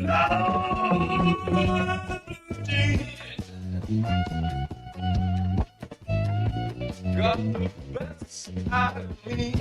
Got the best out of me.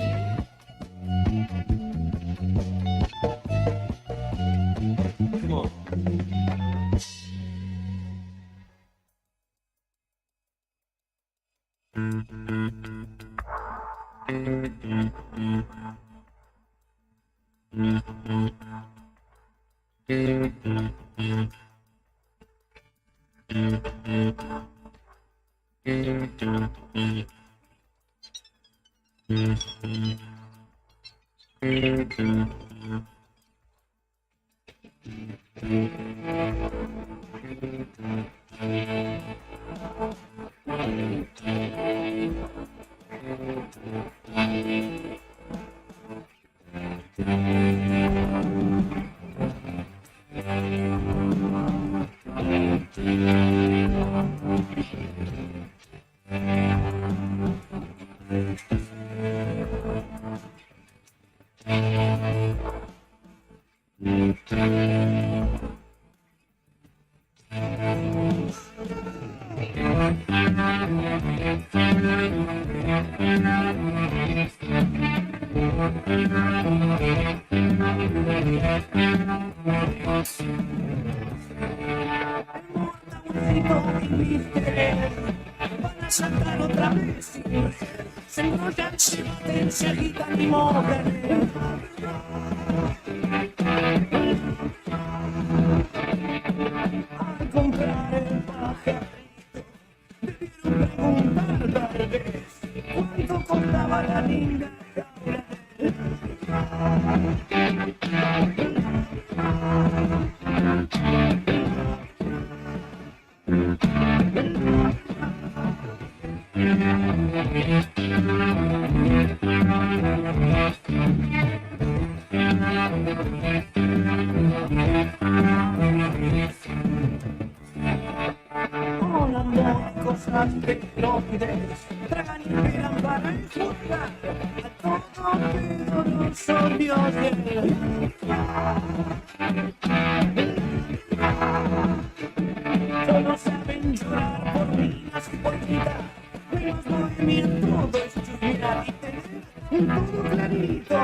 Come on. Van a saltar otra vez, se enrollan, se baten, se agitan y mueven. Al comprar el pajarito, debieron preguntar tal vez cuánto costaba la linda jaula. Asteroides tragan y pegan para enjugar a todo pedo los odios de solo saben llorar por minas y por gritar, menos movimiento de chusmear y tener todo clarito.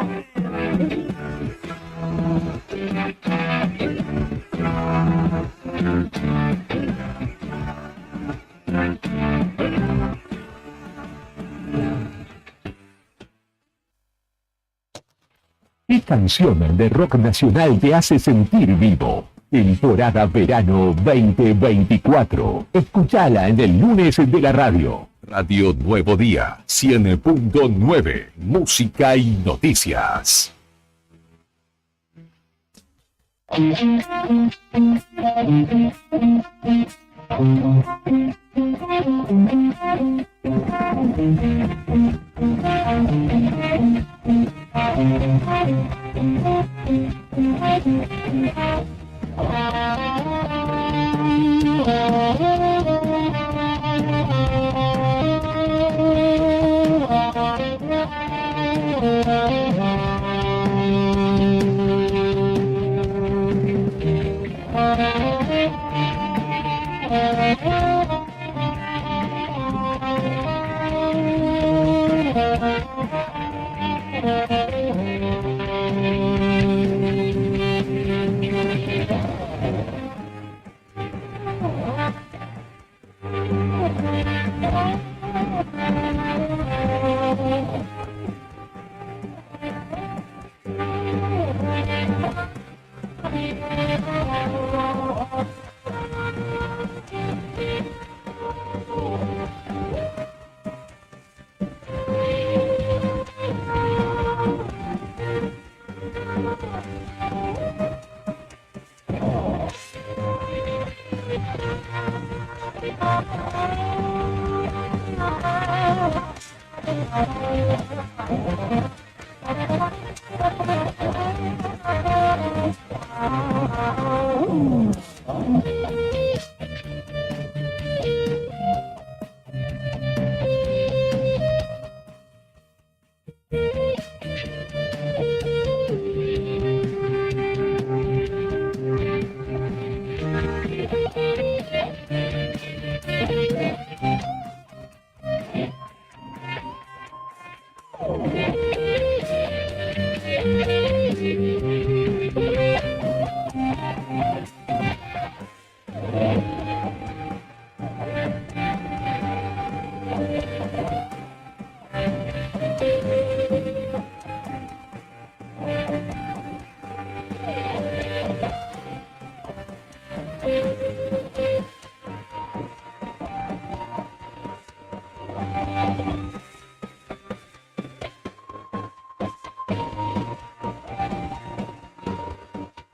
¿Qué canción de rock nacional te hace sentir vivo? Temporada Verano 2024. Escúchala en el lunes de la radio. Radio Nuevo Día, 100.9. Música y noticias.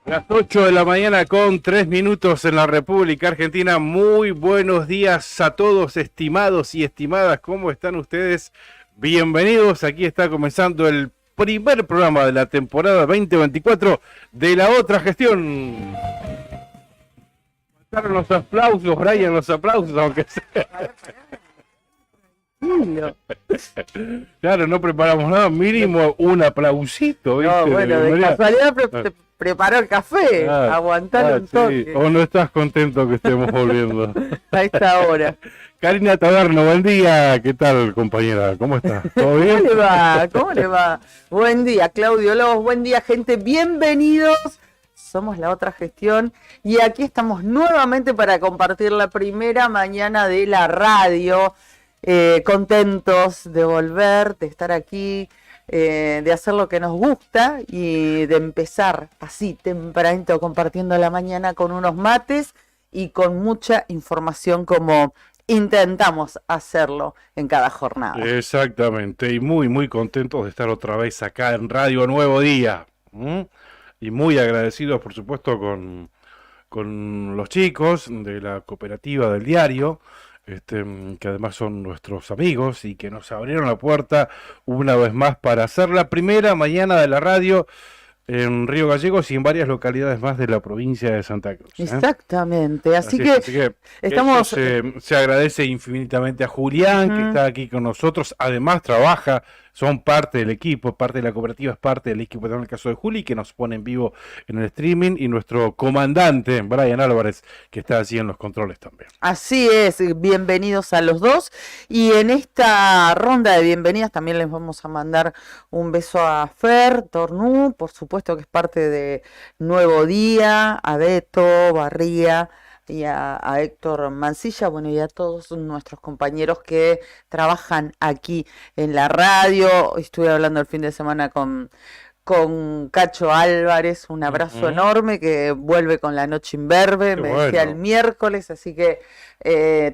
Las 8 de la mañana con 3 minutos en la República Argentina. Muy buenos días a todos, estimados y estimadas. ¿Cómo están ustedes? Bienvenidos. Aquí está comenzando el primer programa de la temporada 2024 de La Otra Gestión. Faltaron los aplausos, Brian, los aplausos, aunque sea. Claro, no preparamos nada, mínimo un aplausito, ¿viste? No, bueno, de casualidad preparó el café, aguantalo un toque. Sí. ¿O no estás contento que estemos volviendo? A esta hora. Karina Taberno, buen día. ¿Qué tal, compañera? ¿Cómo estás? ¿Todo bien? ¿Cómo le va? ¿Cómo le va? Buen día, Claudio Lobos. Buen día, gente. Bienvenidos. Somos La Otra Gestión y aquí estamos nuevamente para compartir la primera mañana de la radio. Contentos de volver, de estar aquí, de hacer lo que nos gusta y de empezar así tempranito compartiendo la mañana con unos mates y con mucha información como intentamos hacerlo en cada jornada. Exactamente, y muy contentos de estar otra vez acá en Radio Nuevo Día. Y muy agradecidos, por supuesto, con los chicos de la cooperativa del diario, que además son nuestros amigos y que nos abrieron la puerta una vez más para hacer la primera mañana de la radio en Río Gallegos y en varias localidades más de la provincia de Santa Cruz. Exactamente, así que estamos... Se agradece infinitamente a Julián, que está aquí con nosotros, además trabaja, son parte del equipo, parte de la cooperativa, es parte del equipo, en el caso de Juli, que nos pone en vivo en el streaming, y nuestro comandante, Brian Álvarez, que está allí en los controles también. Así es, bienvenidos a los dos, y en esta ronda de bienvenidas también les vamos a mandar un beso a Fer Tornú, por supuesto que es parte de Nuevo Día, a Beto Barría, y a Héctor Mancilla, bueno, y a todos nuestros compañeros que trabajan aquí en la radio. Estuve hablando el fin de semana con Cacho Álvarez, un abrazo enorme, que vuelve con La Noche Imberbe, me decía el miércoles, así que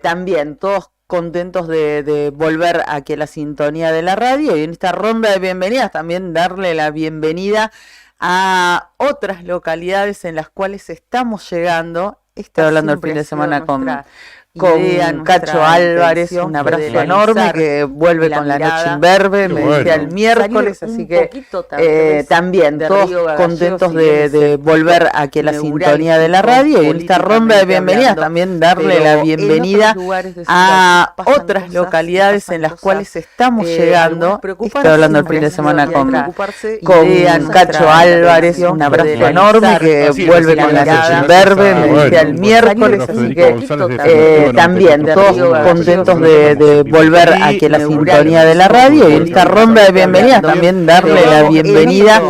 también todos contentos de volver aquí a la sintonía de la radio, y en esta ronda de bienvenidas también darle la bienvenida a otras localidades en las cuales estamos llegando. Estoy hablando el fin de semana con Cacho Álvarez, un abrazo enorme, que vuelve con La Noche Imberbe, me decía el miércoles, así que también todos contentos de volver aquí a la sintonía de la radio, y en esta ronda de bienvenidas también darle la bienvenida a otras localidades en las cuales estamos llegando. Estoy hablando el fin de semana con Cacho Álvarez, un abrazo enorme, que vuelve con La Noche Imberbe, me decía el miércoles, así que también todos contentos de volver aquí a la sintonía de la radio, y en esta ronda de bienvenidas también darle la bienvenida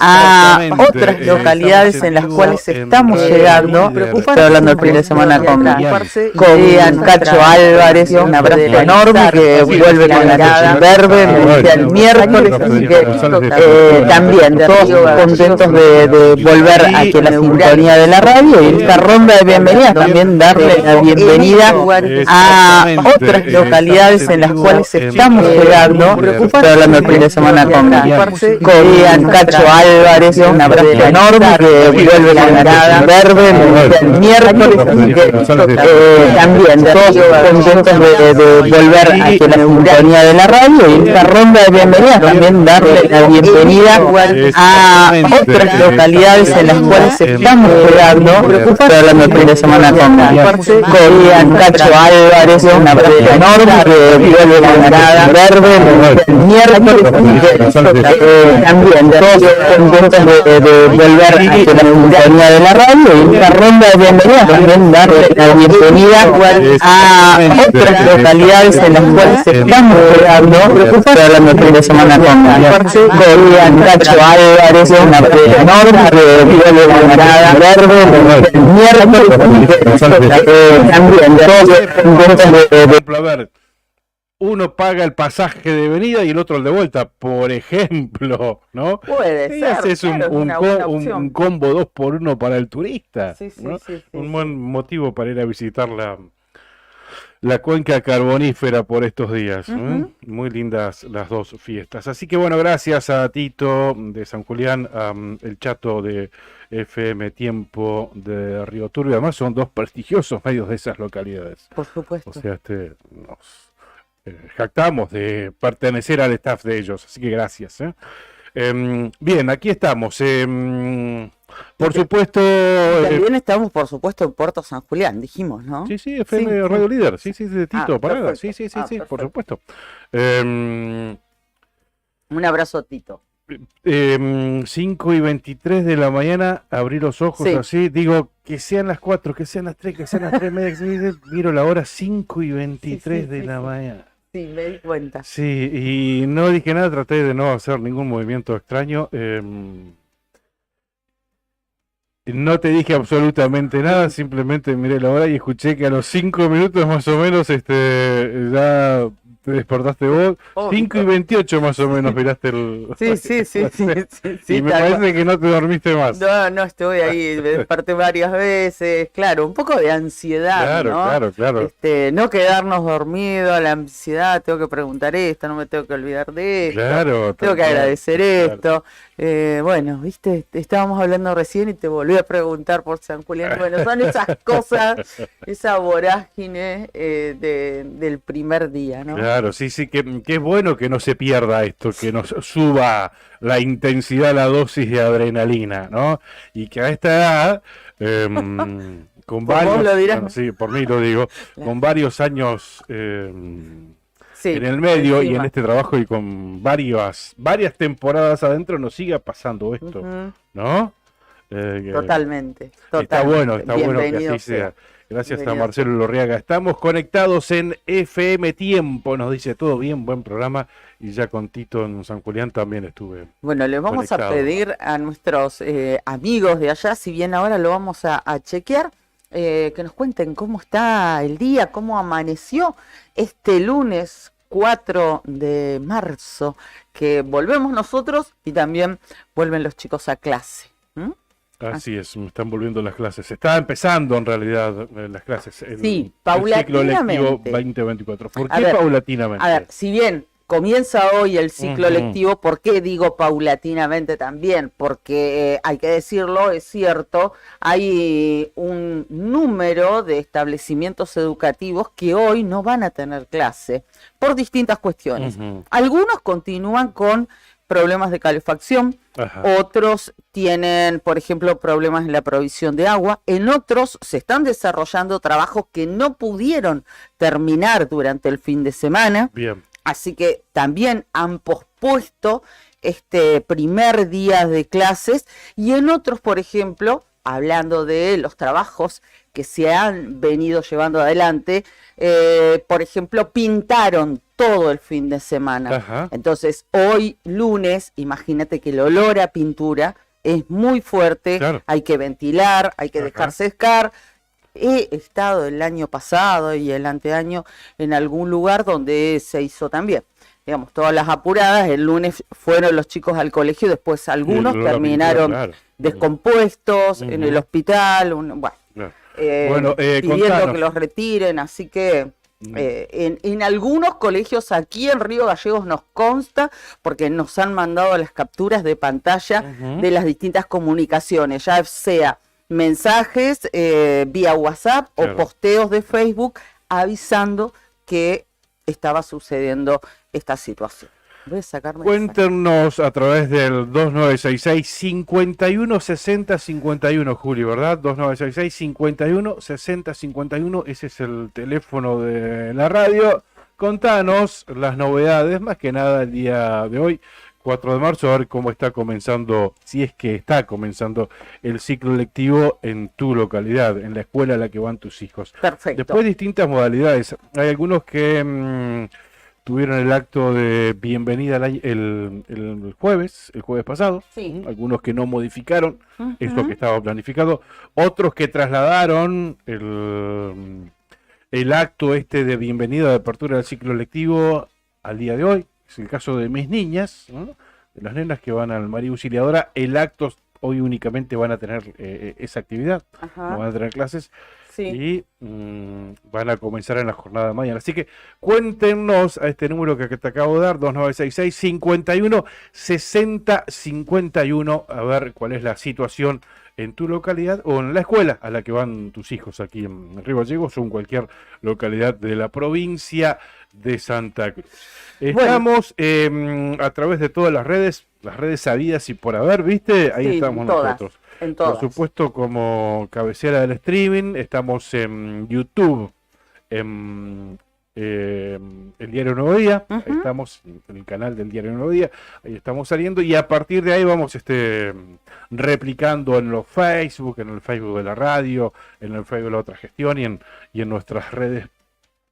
a otras localidades en las cuales estamos llegando. Estoy hablando el fin de semana con Cacho Álvarez, un abrazo enorme, que vuelve con La Noche Imberbe, me decía el miércoles, así que también todos contentos de volver aquí a la sintonía de la radio, y en esta ronda de bienvenidas también darle la bienvenida a otras localidades en las cuales estamos llegando. Estoy hablando el fin de semana con Cacho Álvarez, un abrazo enorme, que vuelve con La Noche Imberbe, el miércoles, así que también todos contentos de volver aquí a la sintonía de la radio, y en esta ronda de bienvenidas también darle la bienvenida a otras localidades en las cuales estamos llegando. Estoy hablando el fin de semana con Julián Cacho Álvarez, una bandera enorme de verde camarada, verde, miércoles, también todos contentos de volver a la sintonía de la radio y esta ronda de bienvenida también darle la bienvenida a otras localidades en las cuales estamos llegando para la fin de semana con Julián Cacho Álvarez, una bandera enorme de verde camarada, verde, miércoles, también todos contentos A ver, uno paga el pasaje de venida y el otro el de vuelta, por ejemplo, ¿no? Puede Y ser, haces claro, es una buena opción. un combo 2x1 para el turista, Sí, sí, ¿no? sí, sí, Un sí. buen motivo para ir a visitar la cuenca carbonífera por estos días. Muy lindas las dos fiestas. Así que bueno, gracias a Tito de San Julián, el Chato de FM Tiempo de Río Turbio. Además son dos prestigiosos medios de esas localidades. Por supuesto. O sea, nos jactamos de pertenecer al staff de ellos. Así que gracias. Bien, aquí estamos. Por supuesto. También estamos, por supuesto, en Puerto San Julián, dijimos, ¿no? Sí, sí, FM Sí, Radio Líder. Sí, sí, de Tito, Parada. perfecto. Sí, sí, sí, sí, por Perfecto. supuesto. Em, Un abrazo, Tito. 5:23 de la mañana, abrí los ojos Sí. así, digo, que sean las 4, que sean las 3, que sean las 3:30, miro la hora 5:23 Sí, sí, de sí, la sí. mañana. Sí, me di cuenta. Sí, y no dije nada, traté de no hacer ningún movimiento extraño. No te dije absolutamente nada, simplemente miré la hora y escuché que a los 5 minutos más o menos ya te despertaste vos. Obvio. 5:28 más o menos miraste el... Sí, sí, sí, sí, sí, y me tal parece cual. que no te dormiste más. No, no, estuve ahí, me desperté varias veces, claro, un poco de ansiedad, Claro, ¿no? claro, claro. No quedarnos dormidos, la ansiedad, tengo que preguntar esto, no me tengo que olvidar de esto, Claro, tengo que tal cual, agradecer claro. esto. Bueno, viste, estábamos hablando recién y te volví a preguntar por San Julián. Bueno, son esas cosas, esa vorágine del primer día, ¿no? Claro, sí, sí, que es bueno que no se pierda esto, que nos suba la intensidad, la dosis de adrenalina, ¿no? Y que a esta edad, con Por vos varios, lo dirás. bueno, sí, por mí lo digo, Claro. con varios años Sí, en el medio y en encima. este trabajo y con varias temporadas adentro nos siga pasando esto, Ujú, ¿no? totalmente, Está bueno que Bienvenido así sea. Gracias a Bienvenido Marcelo Lorriaga. Estamos conectados en FM Tiempo, nos dice todo bien, buen programa. Y ya con Tito en San Julián también estuve. Bueno, les vamos a conectado. pedir a nuestros amigos de allá, si bien ahora lo vamos a chequear, que nos cuenten cómo está el día, cómo amaneció este lunes 4 de marzo, que volvemos nosotros y también vuelven los chicos a clase. ¿Mm? Así es, me están volviendo las clases. Está empezando en realidad las clases. Sí, El ciclo lectivo paulatinamente. 2024. ¿Por A qué ver, paulatinamente? A ver, si bien comienza hoy el ciclo Ujú. lectivo, ¿por qué digo paulatinamente también? Porque hay que decirlo, es cierto, hay un número de establecimientos educativos que hoy no van a tener clase por distintas cuestiones. Ujú. Algunos continúan con problemas de calefacción, Ajá. otros tienen, por ejemplo, problemas en la provisión de agua, en otros se están desarrollando trabajos que no pudieron terminar durante el fin de semana. Bien. Así que también han pospuesto este primer día de clases y en otros, por ejemplo, hablando de los trabajos que se han venido llevando adelante, por ejemplo, pintaron todo el fin de semana. Ajá. Entonces, hoy lunes, imagínate que el olor a pintura es muy fuerte, Claro. hay que ventilar, hay que Ajá. dejar secar. He estado el año pasado y el anteaño en algún lugar donde se hizo también. Digamos, todas las apuradas, el lunes fueron los chicos al colegio, después algunos Y el olor a terminaron pintura, claro. descompuestos en el Ujú. hospital, bueno, Claro. Bueno, pidiendo contanos. que los retiren, así que en algunos colegios aquí en Río Gallegos nos consta, porque nos han mandado las capturas de pantalla Ujú. de las distintas comunicaciones, ya sea mensajes vía WhatsApp Claro. o posteos de Facebook avisando que estaba sucediendo esta situación. Voy a sacarme. Cuéntenos a través del 2966-5160-51, Juli, ¿verdad? 2966-5160-51, ese es el teléfono de la radio. Contanos las novedades, más que nada el día de hoy, 4 de marzo, a ver cómo está comenzando, si es que está comenzando el ciclo lectivo en tu localidad, en la escuela a la que van tus hijos. Perfecto. Después distintas modalidades. Hay algunos que tuvieron el acto de bienvenida el jueves pasado. Sí. Algunos que no modificaron Ujú. esto que estaba planificado. Otros que trasladaron el acto de bienvenida de apertura del ciclo lectivo al día de hoy. Es el caso de mis niñas, ¿no? De las nenas que van al María Auxiliadora. El acto hoy únicamente van a tener esa actividad, Ajá. no van a tener clases. Sí. Y van a comenzar en la jornada de mañana. Así que cuéntenos a este número que te acabo de dar, 2966-5160-51, a ver cuál es la situación en tu localidad o en la escuela a la que van tus hijos aquí en Río Gallegos o en cualquier localidad de la provincia de Santa Cruz. Estamos a través de todas las redes sabidas y por haber, ¿viste? Ahí Sí, estamos todas. nosotros. En todas. Por supuesto, como cabecera del streaming, estamos en YouTube, en el Diario Nuevo Día, ahí Ujú. estamos en el canal del Diario Nuevo Día, ahí estamos saliendo y a partir de ahí vamos replicando en los Facebook, en el Facebook de la radio, en el Facebook de la otra gestión y en nuestras redes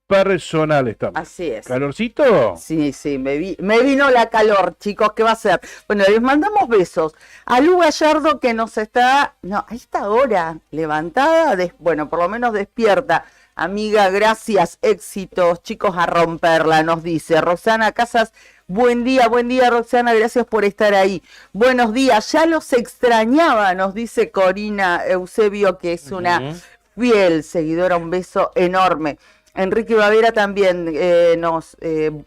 personales también. Así es. ¿Calorcito? Sí, me vino la calor, chicos, ¿qué va a ser? Bueno, les mandamos besos a Lu Gallardo que nos está, a esta hora, levantada, bueno, por lo menos despierta. Amiga, gracias, éxitos, chicos, a romperla, nos dice. Roxana Casas, buen día, Roxana, gracias por estar ahí. Buenos días, ya los extrañaba, nos dice Corina Eusebio, que es una fiel seguidora, un beso enorme. Enrique Bavera también nos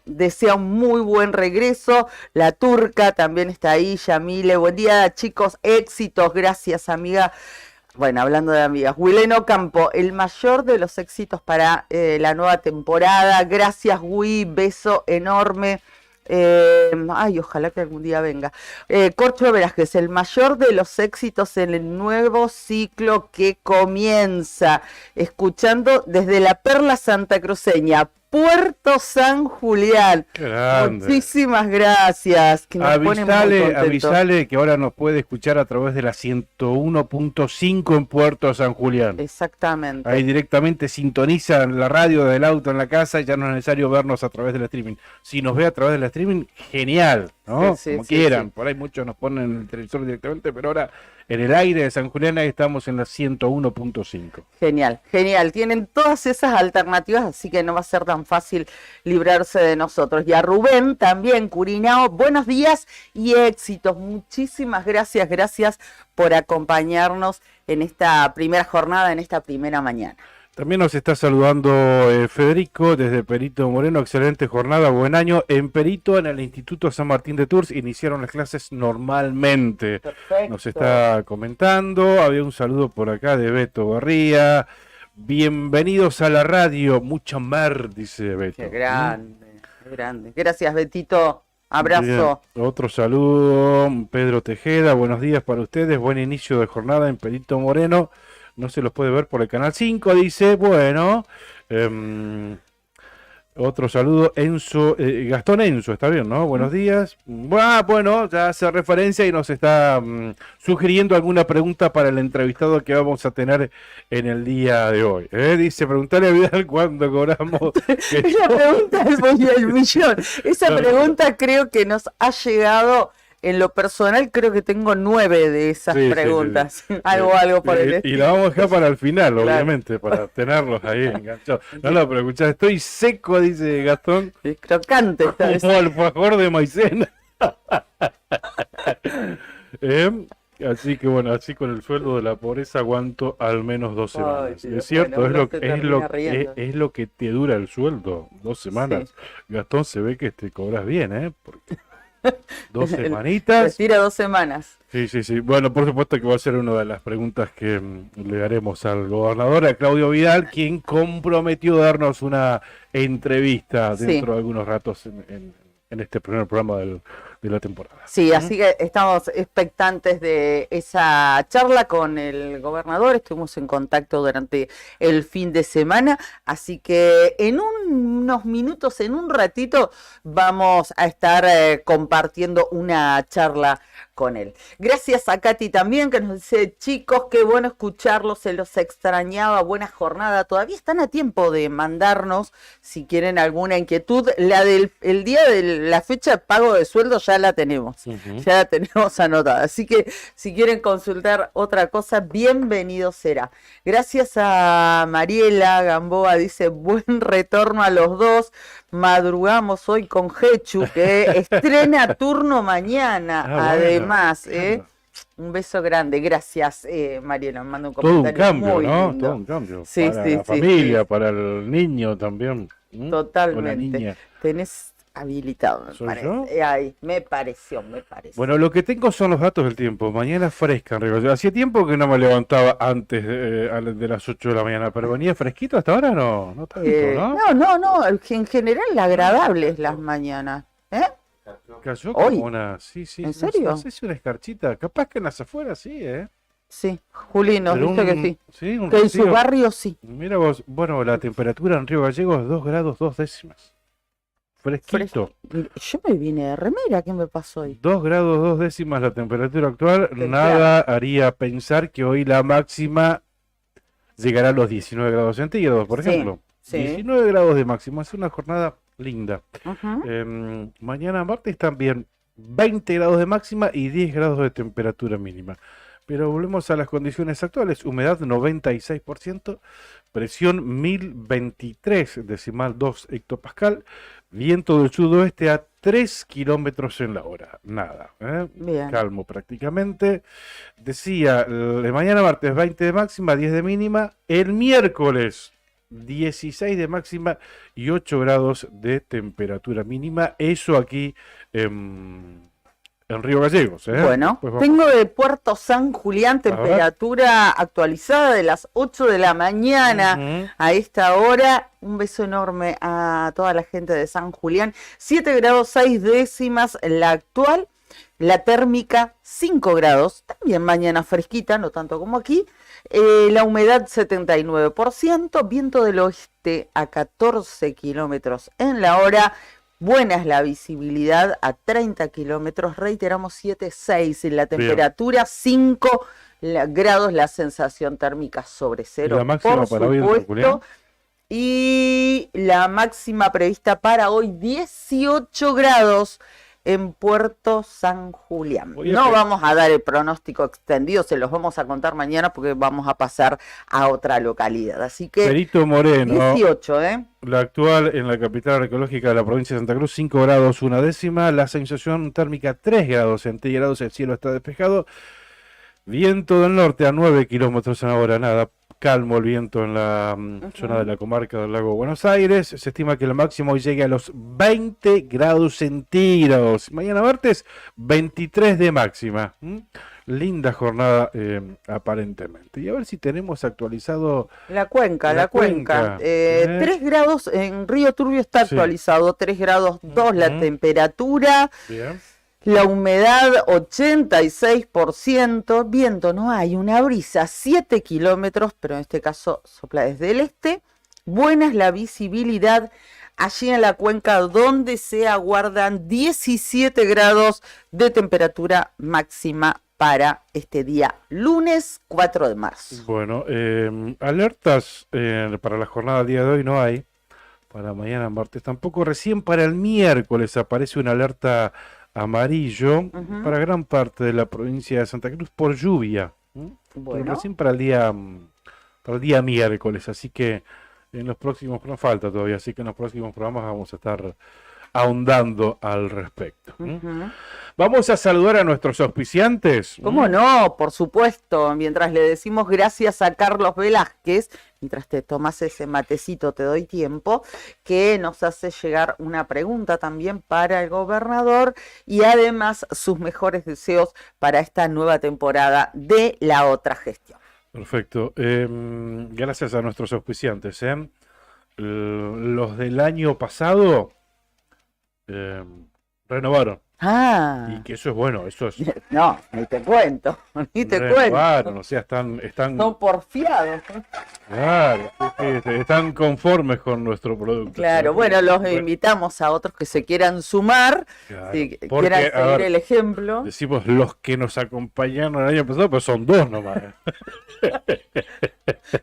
desea un muy buen regreso. La Turca también está ahí. Yamile, buen día, chicos, éxitos, gracias, amiga. Bueno, hablando de amigas, Wileno Campo, el mayor de los éxitos para la nueva temporada. Gracias, Wi, beso enorme. Ojalá que algún día venga. Corcho Velázquez, el mayor de los éxitos en el nuevo ciclo que comienza. Escuchando desde la Perla Santacruceña, Puerto San Julián. Qué grande. Muchísimas gracias. Que nos pone muy contentos. Avisale que ahora nos puede escuchar a través de la 101.5 en Puerto San Julián. Exactamente. Ahí directamente sintonizan la radio del auto en la casa y ya no es necesario vernos a través del streaming. Si nos ve a través del streaming, genial, ¿no? Sí, como quieran. sí. Por ahí muchos nos ponen en el televisor directamente, pero ahora en el aire de San Julián ahí estamos en la 101.5. Genial, genial. Tienen todas esas alternativas, así que no va a ser tan fácil librarse de nosotros. Y a Rubén también, Curinao, buenos días y éxitos. Muchísimas gracias por acompañarnos en esta primera jornada, en esta primera mañana. También nos está saludando Federico desde Perito Moreno. Excelente jornada, buen año. En Perito, en el Instituto San Martín de Tours, iniciaron las clases normalmente. Perfecto. Nos está comentando. Había un saludo por acá de Beto Barría. Bienvenidos a la radio. Mucho mar, dice Beto. Qué grande, qué grande. Gracias, Betito. Abrazo. Bien. Otro saludo. Pedro Tejeda, buenos días para ustedes. Buen inicio de jornada en Perito Moreno. No se los puede ver por el canal 5, dice. Bueno, otro saludo, Enzo, Gastón Enzo, está bien, ¿no? Buenos días. Bueno, ya hace referencia y nos está sugiriendo alguna pregunta para el entrevistado que vamos a tener en el día de hoy. Dice, preguntarle a Vidal cuándo cobramos. Es la pregunta del millón. Esa pregunta creo que nos ha llegado. En lo personal creo que tengo 9 de esas preguntas. Sí. Algo por el estilo. Y la vamos a dejar para el final, Claro. obviamente, para tenerlos ahí enganchados. No, pero escuchá, estoy seco, dice Gastón. Es crocante esta vez. Como alfajor de maicena. Así que bueno, así con el sueldo de la pobreza aguanto al menos 2 semanas. Ay, es cierto, bueno, es lo que te dura el sueldo, 2 semanas. Sí. Gastón, se ve que te cobras bien, porque 2 semanitas. Se tira 2 semanas. Sí. Bueno, por supuesto que va a ser una de las preguntas que le haremos al gobernador, a Claudio Vidal, quien comprometió darnos una entrevista dentro de algunos ratos en este primer programa de la temporada. Sí, así que estamos expectantes de esa charla con el gobernador. Estuvimos en contacto durante el fin de semana, así que en unos minutos, en un ratito, vamos a estar compartiendo una charla con él. Gracias a Katy también, que nos dice: chicos, qué bueno escucharlos, se los extrañaba, buena jornada. Todavía están a tiempo de mandarnos, si quieren alguna inquietud. La del el día de la fecha de pago de sueldo ya la tenemos. Ya la tenemos anotada, así que si quieren consultar otra cosa, bienvenido será. Gracias a Mariela Gamboa, dice: buen retorno a los dos, madrugamos hoy con Hechu, que estrena turno mañana, además, bueno. Un beso grande, gracias Mariela, me manda un Todo un comentario cambio, muy ¿no? lindo. Todo un cambio. Sí, Para sí, la sí, familia, sí. para el niño también. O la Totalmente. niña. Tenés habilitado, me ¿Soy parece. yo? Ay, me pareció. Bueno, lo que tengo son los datos del tiempo. Mañana fresca en Río Gallegos. Hacía tiempo que no me levantaba antes de las 8 de la mañana, pero venía fresquito hasta ahora, no tanto, ¿no? No, en general agradables las mañanas. ¿Eh? Cayó ¿Hoy? como una, sí, ¿En no serio? sé si una escarchita, capaz que en las afueras sí, Sí, Juli nos Pero dice que sí. sí, un Que en su rocío. barrio sí. Mira vos, bueno, la temperatura en Río Gallegos 2 grados 2 décimas. Fresquito. Yo me vine de remera, ¿qué me pasó hoy? 2 grados 2 décimas la temperatura actual. Temprano. Nada haría pensar que hoy la máxima llegará a los 19 grados centígrados, por Sí, ejemplo. sí. 19 grados de máximo. Es una jornada linda. Ujú. Mañana martes también 20 grados de máxima y 10 grados de temperatura mínima. Pero volvemos a las condiciones actuales. Humedad 96%, presión 1023 decimal 2 hectopascal, viento del sudoeste a 3 kilómetros en la hora. Nada, Bien. calmo prácticamente. Decía, mañana martes 20 de máxima, 10 de mínima. El miércoles 16 de máxima y 8 grados de temperatura mínima. Eso aquí en Río Gallegos. Bueno, Después vamos. tengo de Puerto San Julián ver. temperatura actualizada de las 8 de la mañana Ujú. a esta hora. Un beso enorme a toda la gente de San Julián. 7 grados 6 décimas la actual. La térmica 5 grados. También mañana fresquita, no tanto como aquí. La humedad 79%. Viento del oeste a 14 kilómetros en la hora. Buena es la visibilidad a 30 kilómetros, reiteramos 7,6 la temperatura, 5 grados la sensación térmica sobre cero, ¿Y la máxima por para hoy en San Julián? supuesto. Y la máxima prevista para hoy, 18 grados en Puerto San Julián. Oye, No pero- vamos a dar el pronóstico extendido, se los vamos a contar mañana porque vamos a pasar a otra localidad. Así que Perito Moreno, 18, ¿eh? la actual en la capital arqueológica de la provincia de Santa Cruz, 5 grados 1 décima, la sensación térmica 3 grados centígrados, el cielo está despejado, viento del norte a 9 kilómetros en la hora, nada, calmo el viento en la zona de la comarca del lago Buenos Aires, se estima que el máximo hoy llegue a los 20 grados centígrados, mañana martes 23 de máxima. Linda jornada aparentemente. Y a ver si tenemos actualizado La cuenca. La cuenca. 3 grados en Río Turbio está Sí. actualizado, 3 grados 2 la Ujú. temperatura, bien. la humedad 86%, viento no hay, una brisa 7 kilómetros, pero en este caso sopla desde el este, buena es la visibilidad allí en la cuenca donde se aguardan 17 grados de temperatura máxima para este día lunes 4 de marzo. Bueno, alertas para la jornada del día de hoy no hay. Para mañana martes tampoco. Recién para el miércoles aparece una alerta amarillo Ujú. para gran parte de la provincia de Santa Cruz por lluvia. Pero Bueno, recién para el día miércoles. Así que en los próximos, no falta todavía, así que en los próximos programas vamos a estar ahondando al respecto. ujú. Vamos a saludar a nuestros auspiciantes. ¿Cómo no? Por supuesto, mientras le decimos gracias a Carlos Velázquez, mientras te tomas ese matecito, te doy tiempo, que nos hace llegar una pregunta también para el gobernador y además sus mejores deseos para esta nueva temporada de La Otra Gestión. Perfecto. Gracias a nuestros auspiciantes. Los del año pasado Renovaron. Ah, Y que eso es bueno, eso es no, ni te cuento, ni te cuento. renovaron, o sea, están, Son porfiados. claro, están conformes con nuestro producto. Claro, bueno, los invitamos a otros que se quieran sumar, Claro, si porque, quieran a seguir ver, el ejemplo. decimos los que nos acompañaron el año pasado, pero son 2 nomás.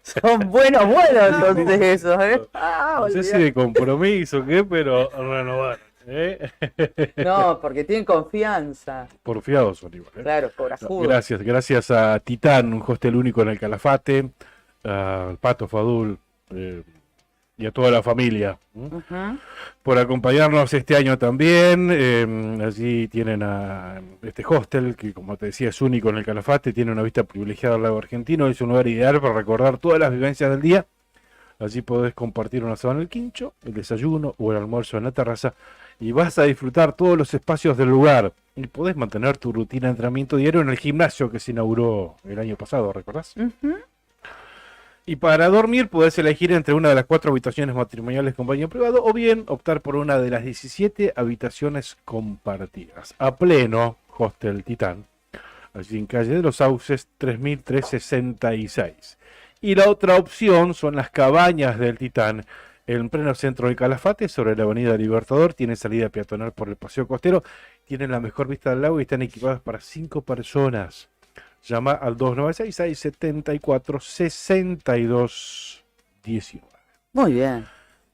Son buenos, entonces esos, ¿eh? Ah, No sé si olvidate. de compromiso o qué, pero renovaron. ¿Eh? No, porque tienen confianza. Porfiados son igual. ¿eh? Claro, No, corajudos. gracias a Titán, un hostel único en el Calafate, al Pato Fadul y a toda la familia Ujú. por acompañarnos este año también. Allí tienen a este hostel que, como te decía, es único en el Calafate, tiene una vista privilegiada al lago argentino, es un lugar ideal para recordar todas las vivencias del día. Allí podés compartir una asado en el quincho, el desayuno o el almuerzo en la terraza y vas a disfrutar todos los espacios del lugar. Y podés mantener tu rutina de entrenamiento diario en el gimnasio que se inauguró el año pasado, ¿recordás? Ujú. Y para dormir podés elegir entre una de las 4 habitaciones matrimoniales con baño privado o bien optar por una de las 17 habitaciones compartidas. A pleno, Hostel Titán, allí en calle de los Sauces 3366. Y la otra opción son las cabañas del Titán, en pleno centro del Calafate, sobre la avenida Libertador. Tienen salida peatonal por el paseo costero, tienen la mejor vista del lago y están equipadas para 5 personas. Llama al 2966-74-62-19. Muy bien.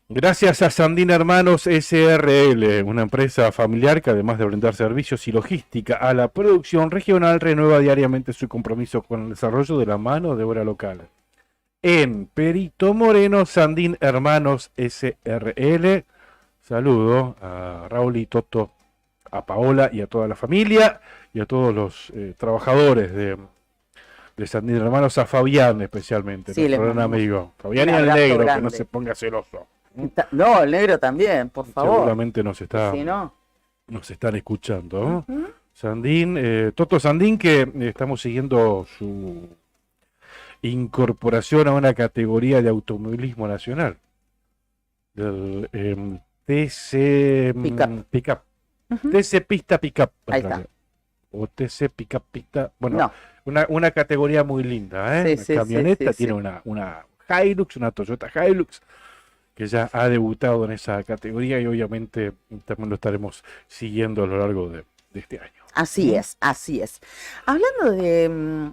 Gracias a Sandín Hermanos SRL, una empresa familiar que además de brindar servicios y logística a la producción regional, renueva diariamente su compromiso con el desarrollo de la mano de obra local. En Perito Moreno, Sandín Hermanos SRL. Saludo a Raúl y Toto, a Paola y a toda la familia y a todos los trabajadores de Sandín Hermanos, a Fabián especialmente, Sí, les nuestro gran mandamos amigo. Fabián y un el abrazo negro, que no grande. se ponga celoso. No, el negro también, por favor. Seguramente nos Si no. están escuchando, ¿no? Ujú. Sandín, Toto Sandín, que estamos siguiendo su incorporación a una categoría de automovilismo nacional, del TC Pickup. Pickup. Ujú. TC Pista Pickup. en Ahí está. realidad. O TC Pickup Pista. Bueno, No. una categoría muy linda, ¿eh? Sí, Una sí, camioneta, sí, tiene sí. una Hilux, una Toyota Hilux, que ya ha debutado en esa categoría y obviamente también lo estaremos siguiendo a lo largo de este año. Así es, así es. Hablando de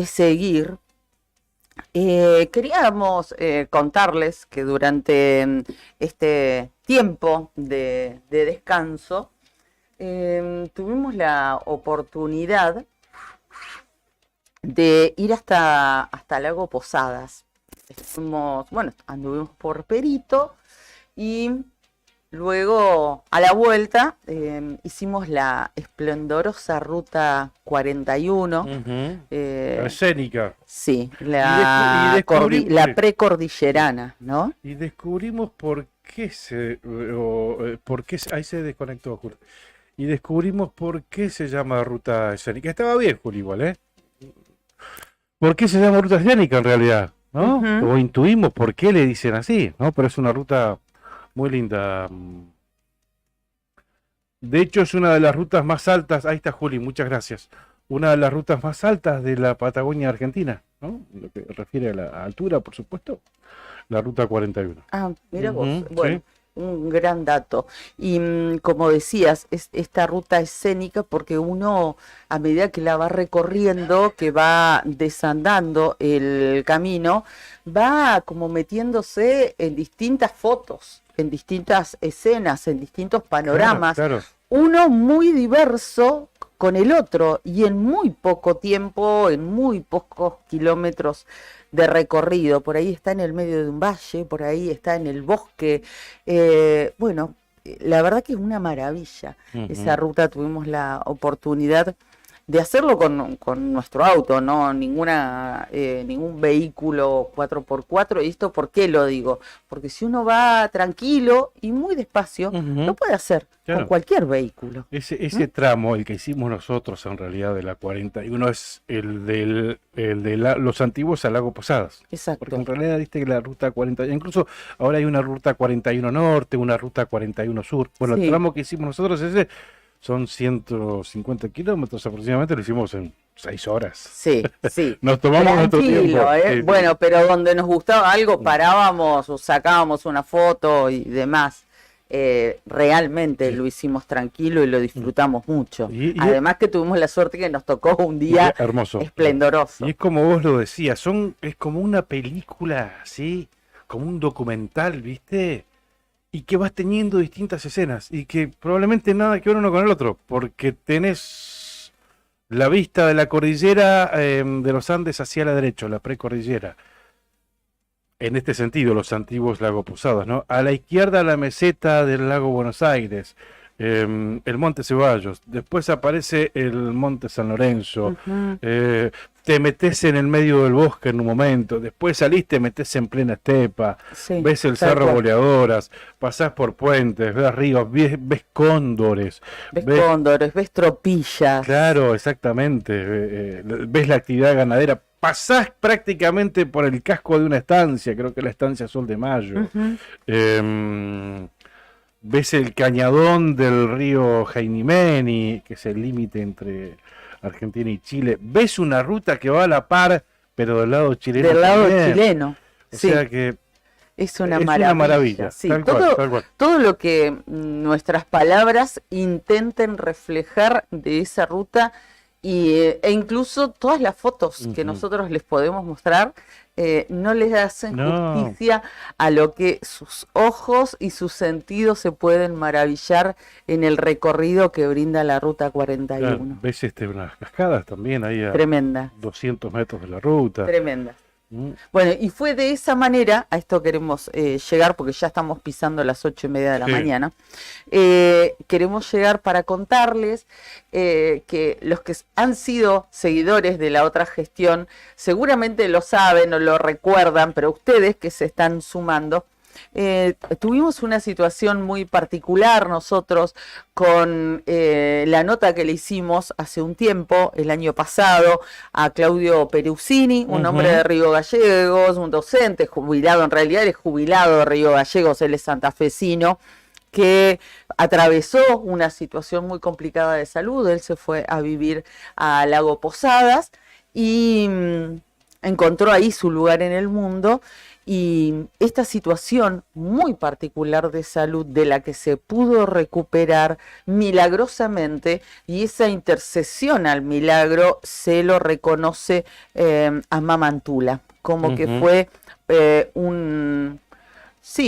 seguir, queríamos contarles que durante este tiempo de descanso tuvimos la oportunidad de ir hasta Lago Posadas. Anduvimos por Perito y luego a la vuelta hicimos la esplendorosa ruta 41. La escénica. Sí, Y la descubrimos- la precordillerana, ¿no? Y descubrimos por qué ahí se desconectó, Juli. Y descubrimos por qué se llama ruta escénica. Estaba bien, Juli, igual, ¿eh? ¿Por qué se llama ruta escénica en realidad? ¿No? Ujú. O intuimos por qué le dicen así, ¿no? Pero es una ruta muy linda. De hecho, es una de las rutas más altas. Ahí está, Juli, muchas gracias. Una de las rutas más altas de la Patagonia Argentina, ¿no? Lo que refiere a la altura, por supuesto. La ruta 41. Ah, mira vos. Ujú, Bueno, sí. un gran dato. Y como decías, esta ruta escénica porque uno, a medida que la va recorriendo, que va desandando el camino, va como metiéndose en distintas fotos, en distintas escenas, en distintos panoramas. Claro, Uno muy diverso con el otro y en muy poco tiempo, en muy pocos kilómetros de recorrido. Por ahí está en el medio de un valle, por ahí está en el bosque. La verdad que es una maravilla claro. esa ruta. Tuvimos la oportunidad de hacerlo con nuestro auto, no ningún vehículo 4x4. ¿Y esto por qué lo digo? Porque si uno va tranquilo y muy despacio, lo puede hacer Claro. con cualquier vehículo. Ese tramo, el que hicimos nosotros en realidad de la 41, es el de los antiguos al Lago Posadas. Exacto. Porque en realidad viste que la ruta 41, incluso ahora hay una ruta 41 norte, una ruta 41 sur. Bueno, Sí. el tramo que hicimos nosotros ese son 150 kilómetros aproximadamente, lo hicimos en 6 horas. Sí, sí. Nos tomamos nuestro Tranquilo, tiempo. ¿eh? Sí, sí. Bueno, pero donde nos gustaba algo, parábamos o sacábamos una foto y demás. Realmente Sí. lo hicimos tranquilo y lo disfrutamos mucho. Y- Además que tuvimos la suerte que nos tocó un día Hermoso. esplendoroso. Y es como vos lo decías, es como una película, ¿sí? Como un documental, ¿viste? Y que vas teniendo distintas escenas y que probablemente nada que ver uno con el otro, porque tenés la vista de la cordillera de los Andes hacia la derecha, la precordillera. En este sentido, los antiguos Lagos Posadas, ¿no? A la izquierda la meseta del lago Buenos Aires, el Monte Ceballos, después aparece el Monte San Lorenzo, Ujú. te metes en el medio del bosque en un momento, después salís, te metes en plena estepa, Sí, ves el tal Cerro cual. Boleadoras, pasás por puentes, ves ríos, ves cóndores, Ves ves- cóndores, ves tropillas. claro, exactamente, ves la actividad ganadera, pasás prácticamente por el casco de una estancia, creo que la estancia Sol de Mayo. Ujú. Ves el cañadón del río Jainimeni, que es el límite entre Argentina y Chile. Ves una ruta que va a la par, pero del lado chileno Del lado también. chileno. O Sí, sea que es una es maravilla. una maravilla. Sí, Tal cual, todo, tal cual. todo lo que nuestras palabras intenten reflejar de esa ruta e incluso todas las fotos que Ujú. nosotros les podemos mostrar no les hacen No. justicia a lo que sus ojos y sus sentidos se pueden maravillar en el recorrido que brinda la ruta 41. Claro, ves unas cascadas también ahí a Tremenda, 200 metros de la ruta. tremenda. Mm. Bueno, y fue de esa manera, a esto queremos llegar, porque ya estamos pisando las 8:30 de la Sí. mañana. Queremos llegar para contarles que los que han sido seguidores de la otra gestión seguramente lo saben o lo recuerdan, pero ustedes que se están sumando, tuvimos una situación muy particular nosotros con la nota que le hicimos hace un tiempo, el año pasado, a Claudio Perusini, un hombre de Río Gallegos, un docente jubilado, en realidad él es jubilado de Río Gallegos, él es santafesino, que atravesó una situación muy complicada de salud. Él se fue a vivir a Lago Posadas y encontró ahí su lugar en el mundo. Y esta situación muy particular de salud de la que se pudo recuperar milagrosamente, y esa intercesión al milagro se lo reconoce a Mamantula, como que fue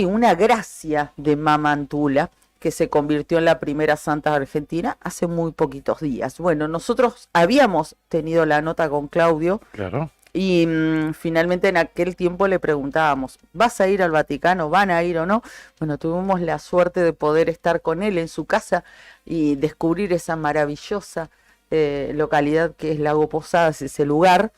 una gracia de Mamantula, que se convirtió en la primera santa argentina hace muy poquitos días. Bueno, nosotros habíamos tenido la nota con Claudio. Claro. Y finalmente en aquel tiempo le preguntábamos, ¿vas a ir al Vaticano? ¿Van a ir o no? Bueno, tuvimos la suerte de poder estar con él en su casa y descubrir esa maravillosa localidad que es Lago Posadas, ese lugar,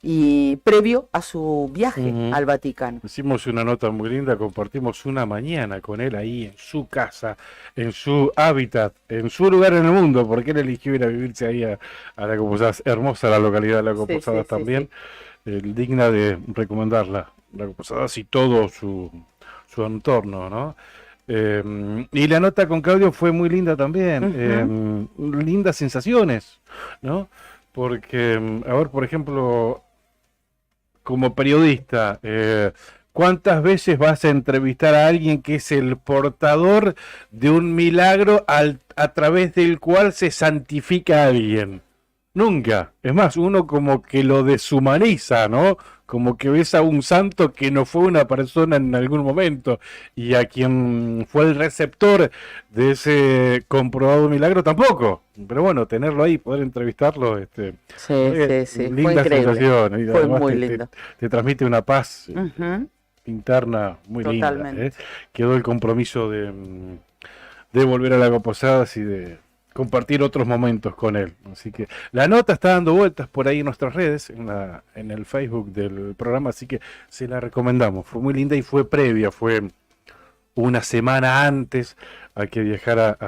y previo a su viaje al Vaticano. Hicimos una nota muy linda, compartimos una mañana con él ahí en su casa, en su hábitat, en su lugar en el mundo, porque él eligió ir a vivirse ahí a Lago Posadas. Hermosa la localidad de Lago Sí, Posadas sí, sí, también, digna de recomendarla, Lago Posadas y todo su entorno, ¿no? Y la nota con Claudio fue muy linda también, lindas sensaciones, ¿no? Porque, a ver, por ejemplo, como periodista, ¿cuántas veces vas a entrevistar a alguien que es el portador de un milagro a través del cual se santifica a alguien? Nunca. Es más, uno como que lo deshumaniza, ¿no? Como que ves a un santo que no fue una persona en algún momento y a quien fue el receptor de ese comprobado milagro tampoco. Pero bueno, tenerlo ahí, poder entrevistarlo, Sí, sí, fue linda increíble. sensación. Y Fue además muy te lindo. transmite una paz Ujú. interna muy Totalmente. linda. Quedó el compromiso de volver a Lago Posadas y de compartir otros momentos con él. Así que la nota está dando vueltas por ahí en nuestras redes, en el Facebook del programa, así que se la recomendamos. Fue muy linda y fue previa, fue una semana antes a que viajara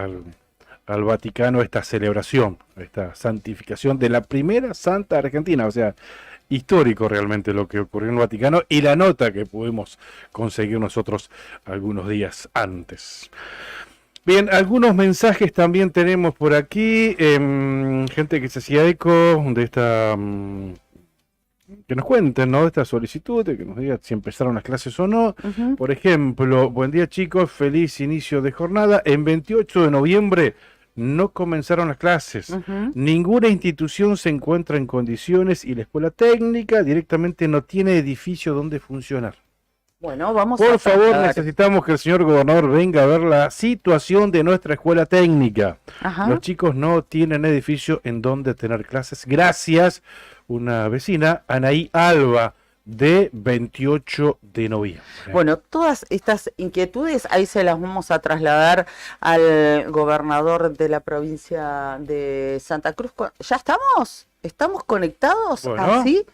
al Vaticano esta celebración, esta santificación de la primera santa argentina, o sea, histórico realmente lo que ocurrió en el Vaticano y la nota que pudimos conseguir nosotros algunos días antes. Bien, algunos mensajes también tenemos por aquí, gente que se hacía eco de esta, que nos cuenten, ¿no? De esta solicitud, de que nos digan si empezaron las clases o no. Ujú. Por ejemplo, buen día chicos, feliz inicio de jornada. En 28 de noviembre no comenzaron las clases. Ujú. Ninguna institución se encuentra en condiciones y la escuela técnica directamente no tiene edificio donde funcionar. Bueno, vamos Por a favor, tratar. necesitamos que el señor gobernador venga a ver la situación de nuestra escuela técnica. Ajá. Los chicos no tienen edificio en donde tener clases. Gracias, una vecina, Anaí Alba, de 28 de noviembre. Bueno, todas estas inquietudes ahí se las vamos a trasladar al gobernador de la provincia de Santa Cruz. ¿Ya estamos? ¿Estamos conectados? Bueno. ¿Así?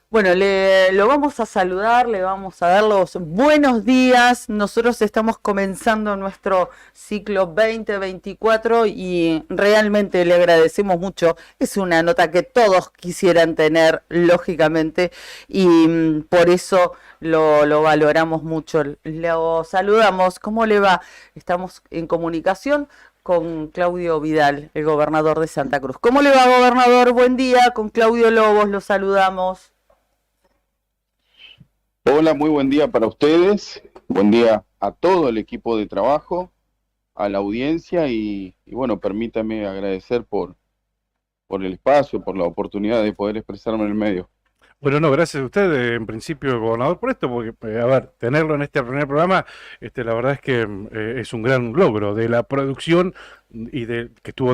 Bueno, lo vamos a saludar, le vamos a dar los buenos días. Nosotros estamos comenzando nuestro ciclo 2024 y realmente le agradecemos mucho. Es una nota que todos quisieran tener, lógicamente, y por eso lo valoramos mucho. Lo saludamos. ¿Cómo le va? Estamos en comunicación con Claudio Vidal, el gobernador de Santa Cruz. ¿Cómo le va, gobernador? Buen día. Con Claudio Lobos lo saludamos. Hola, muy buen día para ustedes, buen día a todo el equipo de trabajo, a la audiencia y bueno, permítame agradecer por el espacio, por la oportunidad de poder expresarme en el medio. Bueno, no, gracias a usted, en principio, gobernador, por esto, porque, a ver, tenerlo en este primer programa, la verdad es que es un gran logro de la producción y de que estuvo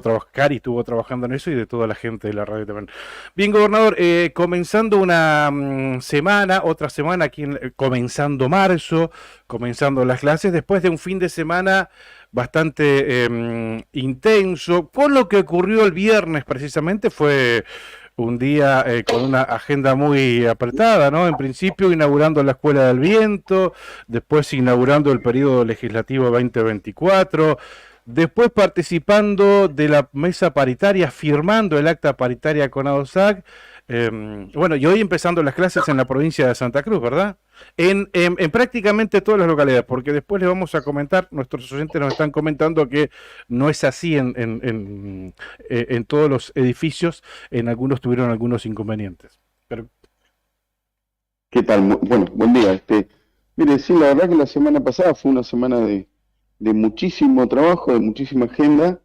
trabajando en eso y de toda la gente de la radio también. Bien, gobernador, comenzando una semana, otra semana aquí, comenzando marzo, comenzando las clases, después de un fin de semana bastante intenso, con lo que ocurrió el viernes precisamente fue un día con una agenda muy apretada, ¿no? En principio inaugurando la Escuela del Viento, después inaugurando el periodo legislativo 2024, después participando de la mesa paritaria, firmando el acta paritaria con ADOSAC, bueno, y hoy empezando las clases en la provincia de Santa Cruz, ¿verdad? En prácticamente todas las localidades, porque después les vamos a comentar, nuestros oyentes nos están comentando que no es así en todos los edificios, en algunos tuvieron algunos inconvenientes. Pero... ¿Qué tal? Bueno, buen día. Mire, sí, la verdad que la semana pasada fue una semana de muchísimo trabajo, de muchísima agenda.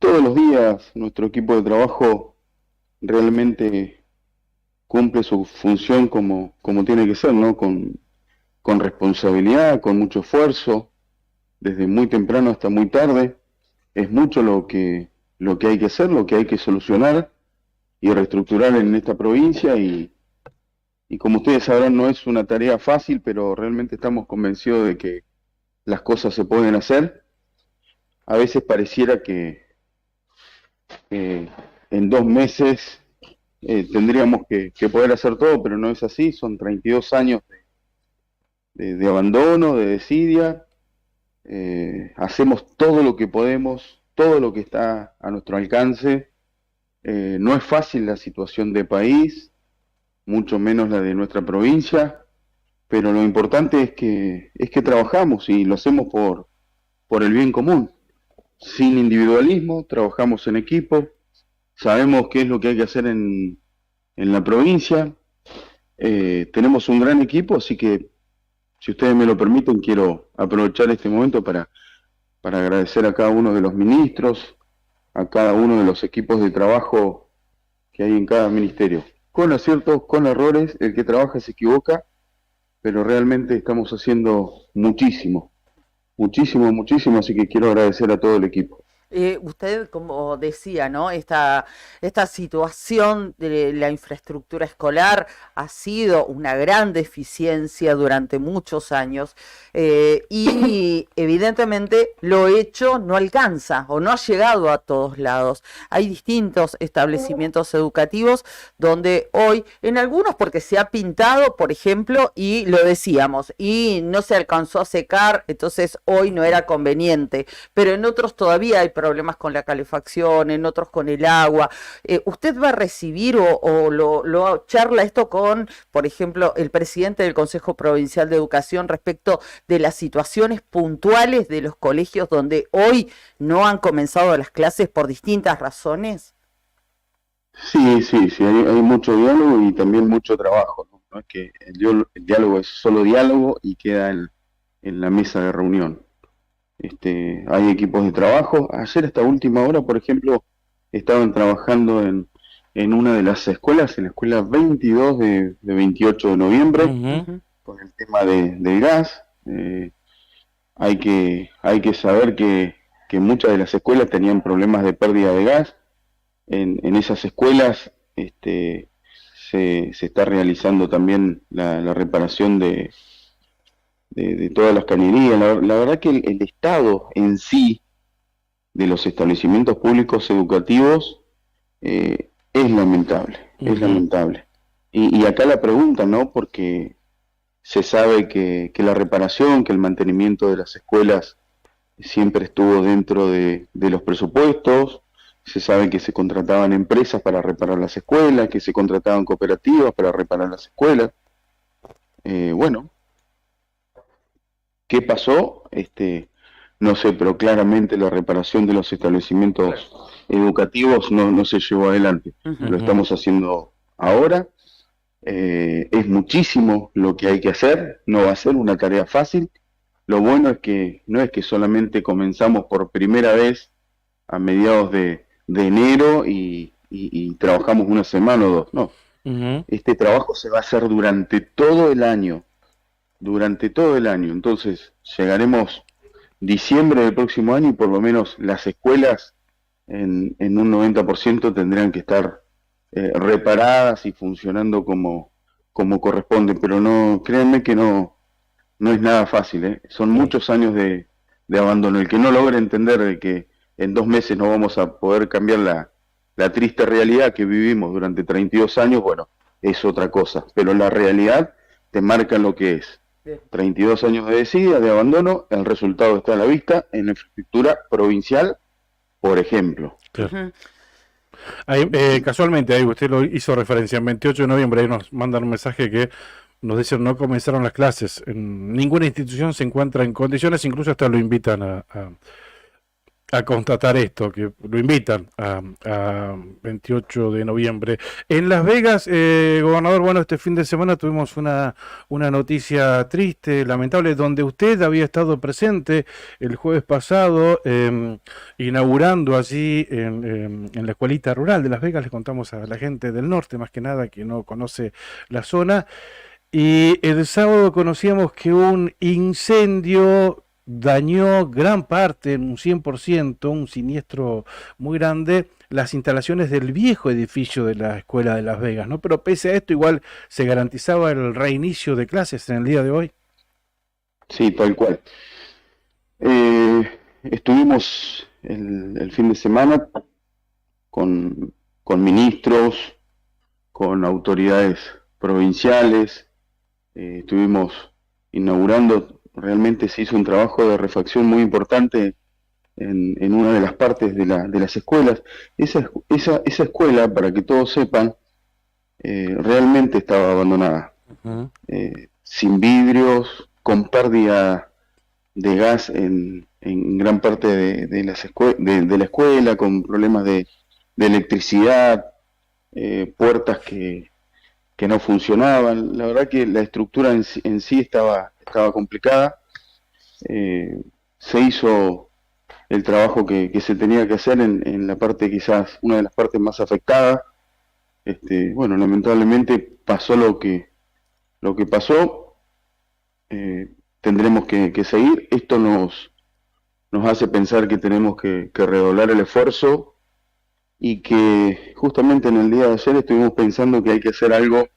Todos los días nuestro equipo de trabajo realmente cumple su función como tiene que ser, ¿no? Con responsabilidad, con mucho esfuerzo, desde muy temprano hasta muy tarde. Es mucho lo que hay que hacer, lo que hay que solucionar y reestructurar en esta provincia y como ustedes sabrán no es una tarea fácil, pero realmente estamos convencidos de que las cosas se pueden hacer. A veces pareciera que en 2 meses tendríamos que poder hacer todo, pero no es así. Son 32 años de abandono, de desidia. Hacemos todo lo que podemos, todo lo que está a nuestro alcance. No es fácil la situación de país, mucho menos la de nuestra provincia, pero lo importante es que trabajamos y lo hacemos por el bien común, sin individualismo, trabajamos en equipo, sabemos qué es lo que hay que hacer en la provincia, tenemos un gran equipo, así que si ustedes me lo permiten, quiero aprovechar este momento para agradecer a cada uno de los ministros, a cada uno de los equipos de trabajo que hay en cada ministerio. Con aciertos, con errores, el que trabaja se equivoca, pero realmente estamos haciendo muchísimo, así que quiero agradecer a todo el equipo. Usted, como decía, ¿no? Esta situación de la infraestructura escolar ha sido una gran deficiencia durante muchos años y evidentemente lo hecho no alcanza o no ha llegado a todos lados. Hay distintos establecimientos educativos donde hoy, en algunos porque se ha pintado, por ejemplo, y lo decíamos, y no se alcanzó a secar, entonces hoy no era conveniente, pero en otros todavía hay problemas con la calefacción, en otros con el agua. ¿Usted va a recibir o lo charla esto con, por ejemplo, el presidente del Consejo Provincial de Educación respecto de las situaciones puntuales de los colegios donde hoy no han comenzado las clases por distintas razones? Sí, sí, sí, hay mucho diálogo y también mucho trabajo, ¿no? No es que el diálogo es solo diálogo y queda en la mesa de reunión. Hay equipos de trabajo. Ayer, hasta última hora, por ejemplo, estaban trabajando en una de las escuelas, en la escuela 22 de 28 de noviembre, Ujú. con el tema del gas. Hay que saber que muchas de las escuelas tenían problemas de pérdida de gas. En esas escuelas se está realizando también la reparación de todas las cañerías. La verdad que el estado en sí de los establecimientos públicos educativos es lamentable, es Ujú. lamentable. Y acá la pregunta, ¿no? Porque se sabe que la reparación, que el mantenimiento de las escuelas siempre estuvo dentro de los presupuestos. Se sabe que se contrataban empresas para reparar las escuelas, que se contrataban cooperativas para reparar las escuelas. Bueno, ¿qué pasó? No sé, pero claramente la reparación de los establecimientos educativos no se llevó adelante. Ujú. Lo Ujú. estamos haciendo ahora. Es muchísimo lo que hay que hacer, no va a ser una tarea fácil. Lo bueno es que no es que solamente comenzamos por primera vez a mediados de enero y trabajamos una semana o dos, no. Ujú. Este trabajo se va a hacer durante todo el año. Entonces, llegaremos diciembre del próximo año y por lo menos las escuelas en un 90% tendrían que estar reparadas y funcionando como corresponde, pero no, créanme que no es nada fácil, ¿eh? Son Claro. muchos años de abandono. El que no logra entender de que en 2 meses no vamos a poder cambiar la triste realidad que vivimos durante 32 años, bueno, es otra cosa, pero la realidad te marca lo que es. Bien. 32 años de desidia, de abandono, el resultado está a la vista en la infraestructura provincial, por ejemplo. Claro. Ujú. Ahí, casualmente, ahí usted lo hizo referencia, en 28 de noviembre, ahí nos mandan un mensaje que nos dicen no comenzaron las clases. En ninguna institución se encuentra en condiciones, incluso hasta lo invitan a constatar esto, que lo invitan a 28 de noviembre. En Las Vegas, gobernador, bueno, este fin de semana tuvimos una noticia triste, lamentable, donde usted había estado presente el jueves pasado, inaugurando allí en la escuelita rural de Las Vegas. Le contamos a la gente del norte, más que nada, que no conoce la zona. Y el sábado conocíamos que un incendio dañó gran parte, en un 100%, un siniestro muy grande, las instalaciones del viejo edificio de la Escuela de Las Vegas, ¿no? Pero pese a esto, igual se garantizaba el reinicio de clases en el día de hoy. Sí, tal cual. Estuvimos el fin de semana con ministros, con autoridades provinciales, estuvimos inaugurando, realmente se hizo un trabajo de refacción muy importante en una de las partes de las escuelas. Esa escuela, para que todos sepan, realmente estaba abandonada, Ujú. sin vidrios, con pérdida de gas en gran parte de la escuela, con problemas de electricidad, puertas que no funcionaban. La verdad que la estructura en sí estaba complicada. Se hizo el trabajo que se tenía que hacer en la parte, quizás una de las partes más afectadas. Bueno, lamentablemente pasó lo que pasó. Tendremos que seguir. Esto nos nos hace pensar que tenemos que redoblar el esfuerzo y que justamente en el día de ayer estuvimos pensando que hay que hacer algo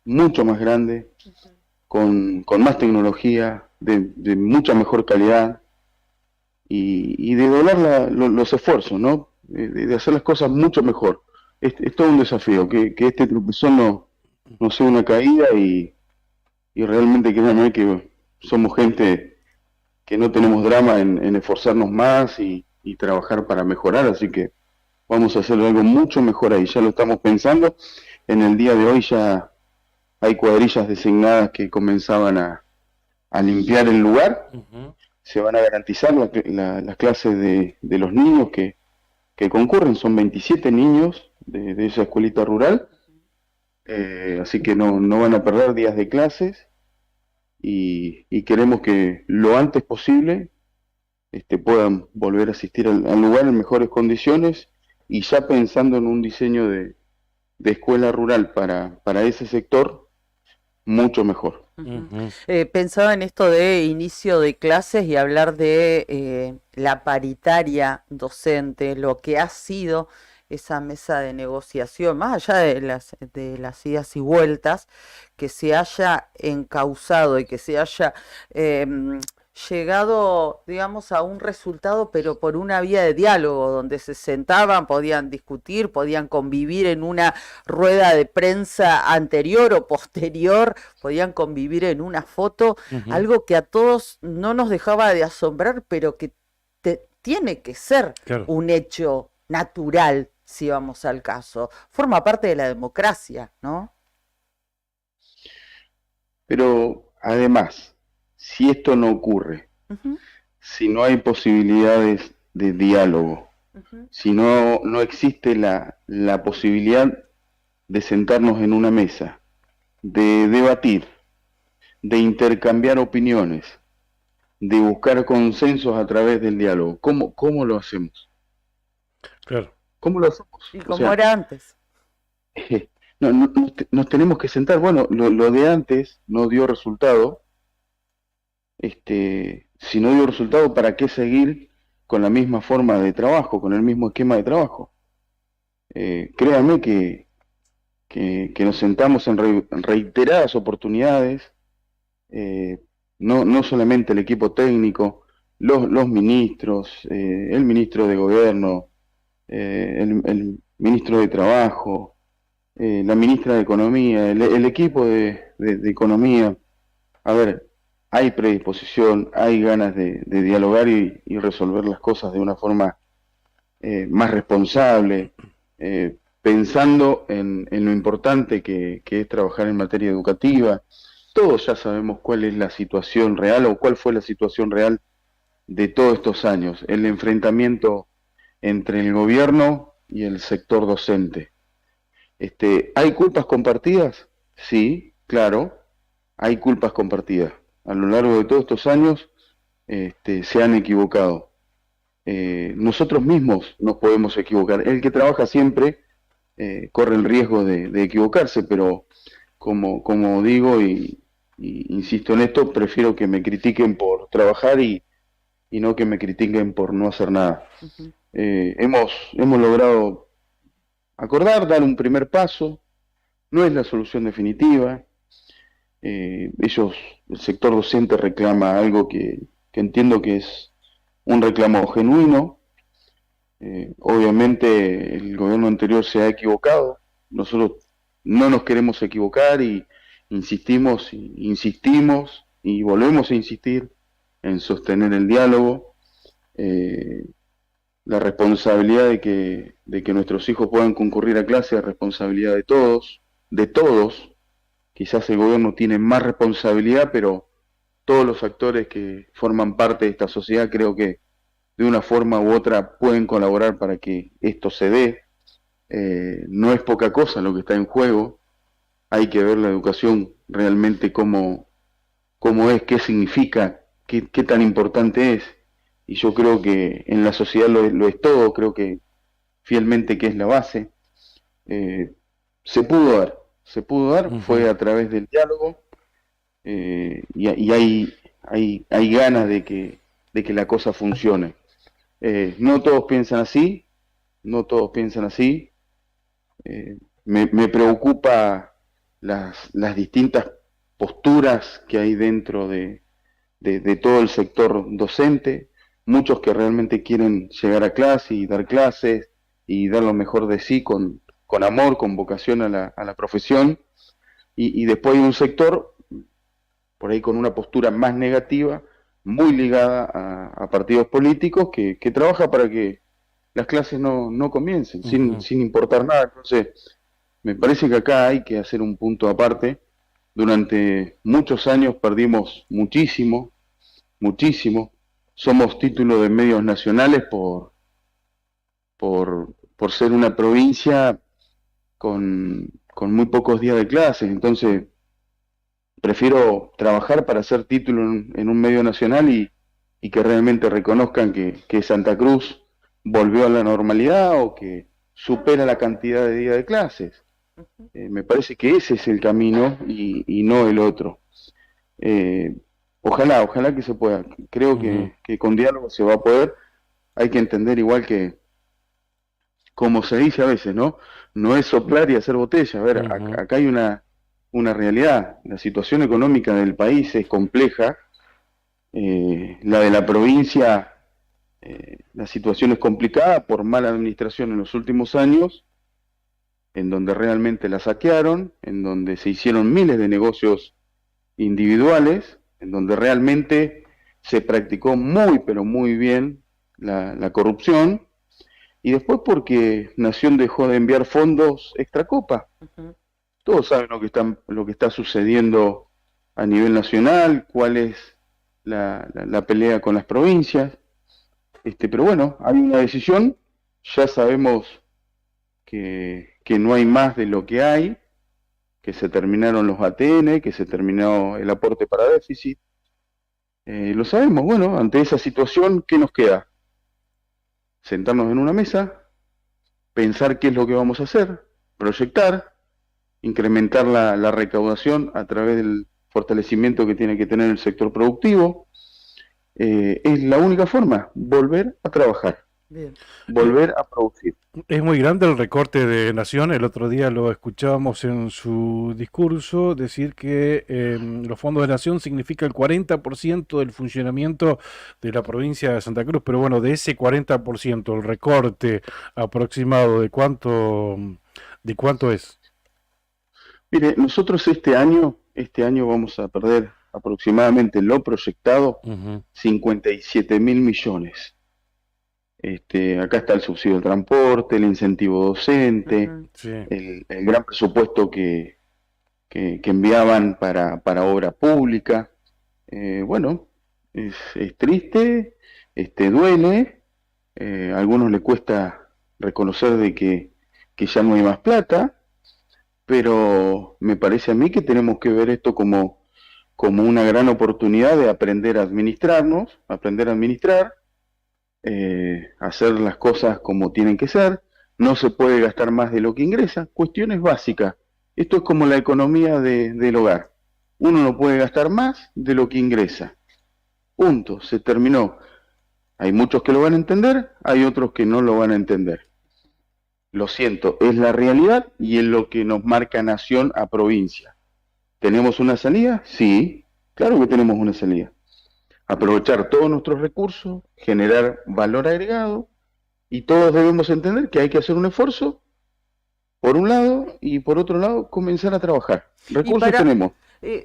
mucho más grande, con más tecnología, de mucha mejor calidad y de doblar los esfuerzos, ¿no? De hacer las cosas mucho mejor. Es todo un desafío, que este tropezón no sea una caída y realmente créanme que somos gente que no tenemos drama en esforzarnos más y trabajar para mejorar, así que vamos a hacer algo mucho mejor ahí, ya lo estamos pensando. En el día de hoy ya hay cuadrillas designadas que comenzaban a limpiar el lugar. Ujú. Se van a garantizar las clases de los niños que concurren, son 27 niños de esa escuelita rural, así que no van a perder días de clases y queremos que lo antes posible puedan volver a asistir al lugar en mejores condiciones y ya pensando en un diseño de escuela rural para ese sector mucho mejor. Ujú. Pensaba en esto de inicio de clases y hablar de la paritaria docente, lo que ha sido esa mesa de negociación, más allá de las idas y vueltas, que se haya encauzado y que se haya llegado, digamos, a un resultado, pero por una vía de diálogo, donde se sentaban, podían discutir, podían convivir en una rueda de prensa anterior o posterior, podían convivir en una foto, Ujú. algo que a todos no nos dejaba de asombrar, pero que tiene que ser Claro. un hecho natural, si vamos al caso. Forma parte de la democracia, ¿no? Pero además, si esto no ocurre, Ujú, si no hay posibilidades de diálogo, ujú, si no existe la posibilidad de sentarnos en una mesa, de debatir, de intercambiar opiniones, de buscar consensos a través del diálogo, ¿cómo lo hacemos? Claro. ¿Cómo lo hacemos? y O como sea, era antes. nos tenemos que sentar. Bueno, lo de antes no dio resultado. Si no dio resultado, ¿para qué seguir con la misma forma de trabajo, con el mismo esquema de trabajo? Créanme que nos sentamos en reiteradas oportunidades, no solamente el equipo técnico, los ministros, el ministro de gobierno, el ministro de trabajo, la ministra de economía, el equipo de economía. A ver, hay predisposición, hay ganas de dialogar y resolver las cosas de una forma más responsable, pensando en lo importante que es trabajar en materia educativa. Todos ya sabemos cuál es la situación real o cuál fue la situación real de todos estos años, el enfrentamiento entre el gobierno y el sector docente. ¿Hay culpas compartidas? Sí, claro, hay culpas compartidas. A lo largo de todos estos años se han equivocado. Nosotros mismos nos podemos equivocar. El que trabaja siempre corre el riesgo de equivocarse, pero como digo y insisto en esto, prefiero que me critiquen por trabajar y no que me critiquen por no hacer nada. Ujú. Hemos logrado acordar, dar un primer paso, no es la solución definitiva. El sector docente reclama algo que entiendo que es un reclamo genuino. Obviamente el gobierno anterior se ha equivocado, nosotros no nos queremos equivocar y insistimos y volvemos a insistir en sostener el diálogo, la responsabilidad de que nuestros hijos puedan concurrir a clase es responsabilidad de todos. Quizás el gobierno tiene más responsabilidad, pero todos los actores que forman parte de esta sociedad creo que de una forma u otra pueden colaborar para que esto se dé. No es poca cosa lo que está en juego, hay que ver la educación realmente cómo es, qué significa, qué tan importante es, y yo creo que en la sociedad lo es todo, creo que fielmente que es la base. Eh, se pudo dar, fue a través del diálogo, y hay ganas de que de que la cosa funcione. No todos piensan así, no todos piensan así. Me preocupa las distintas posturas que hay dentro de todo el sector docente, muchos que realmente quieren llegar a clase y dar clases y dar lo mejor de sí con amor, con vocación a la profesión, y después hay un sector por ahí con una postura más negativa, muy ligada a partidos políticos, que trabaja para que las clases no comiencen, sin importar nada. Entonces, me parece que acá hay que hacer un punto aparte. Durante muchos años perdimos muchísimo, muchísimo. Somos título de medios nacionales por ser una provincia con muy pocos días de clases. Entonces, prefiero trabajar para hacer título en un medio nacional y que realmente reconozcan que Santa Cruz volvió a la normalidad o que supera la cantidad de días de clases. Me parece que ese es el camino y no el otro. Ojalá que se pueda. Creo que con diálogo se va a poder. Hay que entender igual que, como se dice a veces, ¿no? No es soplar y hacer botella. A ver, acá hay una realidad. La situación económica del país es compleja. La de la provincia, la situación es complicada por mala administración en los últimos años, en donde realmente la saquearon, en donde se hicieron miles de negocios individuales, en donde realmente se practicó muy, pero muy bien la corrupción, y después porque Nación dejó de enviar fondos extracopa. Todos saben lo que está sucediendo a nivel nacional, cuál es la pelea con las provincias. Pero bueno, hay una decisión, ya sabemos que no hay más de lo que hay, que se terminaron los ATN, que se terminó el aporte para déficit. Lo sabemos. Bueno, ante esa situación, ¿qué nos queda? Sentarnos en una mesa, pensar qué es lo que vamos a hacer, proyectar, incrementar la recaudación a través del fortalecimiento que tiene que tener el sector productivo. Es la única forma, volver a trabajar. Bien. Volver a producir. Es muy grande el recorte de Nación. El otro día lo escuchábamos en su discurso decir que los fondos de Nación significa el 40% del funcionamiento de la provincia de Santa Cruz. Pero bueno, de ese 40%, el recorte aproximado, ¿de cuánto es? Mire, nosotros este año vamos a perder aproximadamente lo proyectado 57.000 millones. Acá está el subsidio de transporte, el incentivo docente, sí, el gran presupuesto que enviaban para obra pública. Bueno, es triste, duele, a algunos le cuesta reconocer de que ya no hay más plata, pero me parece a mí que tenemos que ver esto como una gran oportunidad de aprender a administrarnos, aprender a administrar, hacer las cosas como tienen que ser. No se puede gastar más de lo que ingresa. Cuestiones básicas. Esto es como la economía del hogar. Uno no puede gastar más de lo que ingresa. Punto. Se terminó. Hay muchos que lo van a entender, hay otros que no lo van a entender. Lo siento, es la realidad y es lo que nos marca nación a provincia. ¿Tenemos una salida? Sí, claro que tenemos una salida. Aprovechar todos nuestros recursos, generar valor agregado, y todos debemos entender que hay que hacer un esfuerzo, por un lado, y por otro lado, comenzar a trabajar. Recursos tenemos.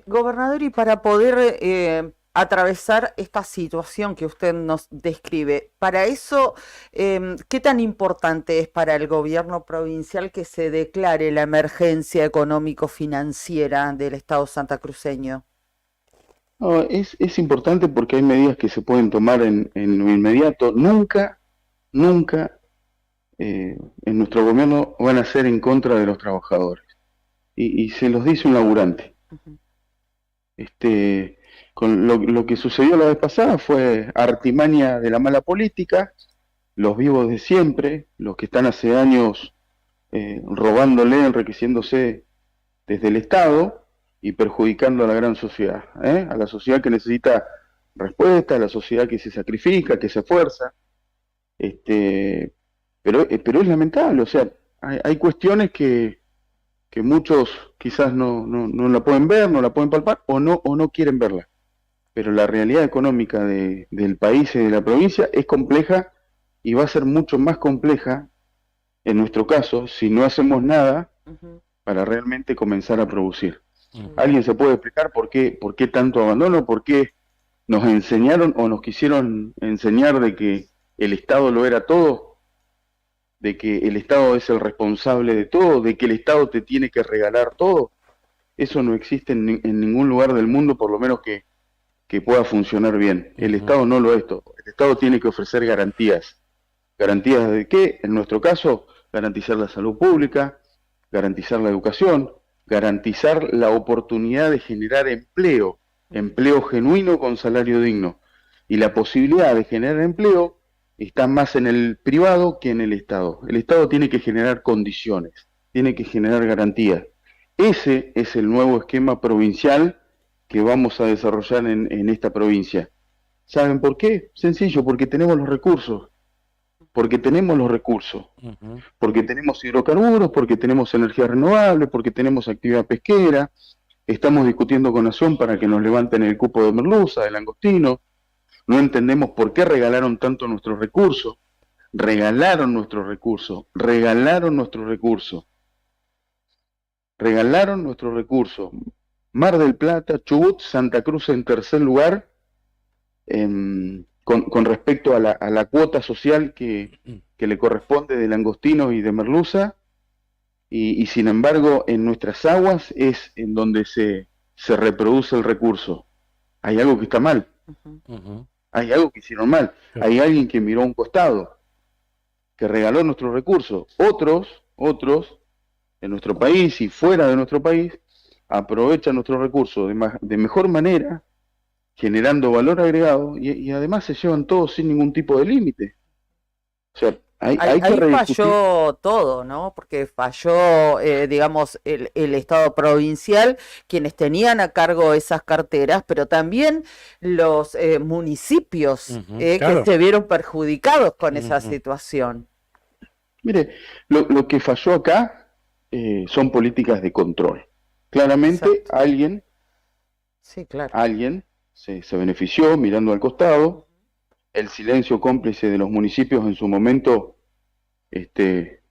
Gobernador, y para poder atravesar esta situación que usted nos describe, para eso, ¿qué tan importante es para el gobierno provincial que se declare la emergencia económico-financiera del Estado santacruceño? No, es importante porque hay medidas que se pueden tomar en lo inmediato. Nunca en nuestro gobierno van a ser en contra de los trabajadores. Y se los dice un laburante. Con lo que sucedió la vez pasada fue artimaña de la mala política, los vivos de siempre, los que están hace años robándole, enriqueciéndose desde el Estado y perjudicando a la gran sociedad, a la sociedad que necesita respuesta, la sociedad que se sacrifica, que se esfuerza, pero es lamentable, o sea, hay cuestiones que muchos quizás no la pueden ver, no la pueden palpar o no quieren verla. Pero la realidad económica del país y de la provincia es compleja y va a ser mucho más compleja en nuestro caso si no hacemos nada para realmente comenzar a producir. ¿Alguien se puede explicar por qué tanto abandono? ¿Por qué nos enseñaron o nos quisieron enseñar de que el Estado lo era todo? De que el Estado es el responsable de todo, de que el Estado te tiene que regalar todo. Eso no existe en ningún lugar del mundo, por lo menos que pueda funcionar bien. El Estado no lo es todo. El Estado tiene que ofrecer garantías. ¿Garantías de qué? En nuestro caso, garantizar la salud pública, garantizar la educación, garantizar la oportunidad de generar empleo genuino con salario digno. Y la posibilidad de generar empleo está más en el privado que en el Estado. El Estado tiene que generar condiciones, tiene que generar garantías. Ese es el nuevo esquema provincial que vamos a desarrollar en esta provincia. ¿Saben por qué? Sencillo, porque tenemos los recursos. Porque tenemos los recursos. Porque tenemos hidrocarburos, porque tenemos energía renovable, porque tenemos actividad pesquera. Estamos discutiendo con Nación para que nos levanten el cupo de merluza, de langostino. No entendemos por qué regalaron tanto nuestros recursos. Regalaron nuestros recursos. Mar del Plata, Chubut, Santa Cruz en tercer lugar, con respecto a la cuota social que le corresponde de langostinos y de merluza, y sin embargo en nuestras aguas es en donde se reproduce el recurso. Hay algo que está mal. Hay algo que hicieron mal. Hay alguien que miró a un costado, que regaló nuestros recursos. Otros, en nuestro país y fuera de nuestro país, aprovechan nuestros recursos de mejor manera, generando valor agregado, y además se llevan todos sin ningún tipo de límite. O sea, hay que Ahí rediscutir. falló todo, ¿no? Porque falló, digamos, el Estado provincial, quienes tenían a cargo esas carteras, pero también los municipios claro. que se vieron perjudicados con esa situación. Mire, lo que falló acá son políticas de control. Claramente Exacto. Sí, claro. alguien se benefició mirando al costado. El silencio cómplice de los municipios en su momento,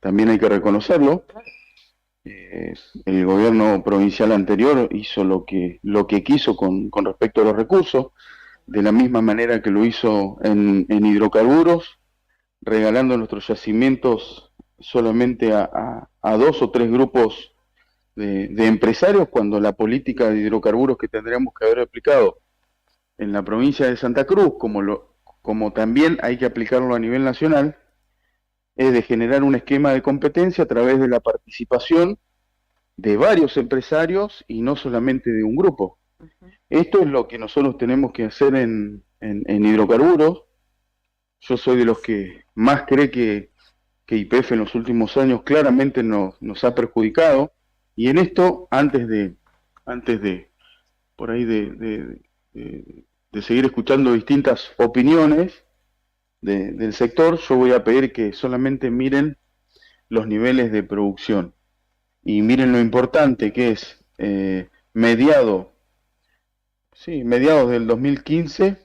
también hay que reconocerlo. El gobierno provincial anterior hizo lo que quiso con respecto a los recursos, de la misma manera que lo hizo en hidrocarburos, regalando nuestros yacimientos solamente a 2 o 3 grupos de empresarios, cuando la política de hidrocarburos que tendríamos que haber aplicado en la provincia de Santa Cruz, como también hay que aplicarlo a nivel nacional, es de generar un esquema de competencia a través de la participación de varios empresarios y no solamente de un grupo. Esto es lo que nosotros tenemos que hacer en hidrocarburos. Yo soy de los que más cree que YPF en los últimos años claramente nos ha perjudicado, y en esto, antes de por ahí de seguir escuchando distintas opiniones del sector, yo voy a pedir que solamente miren los niveles de producción y miren lo importante que es mediados del 2015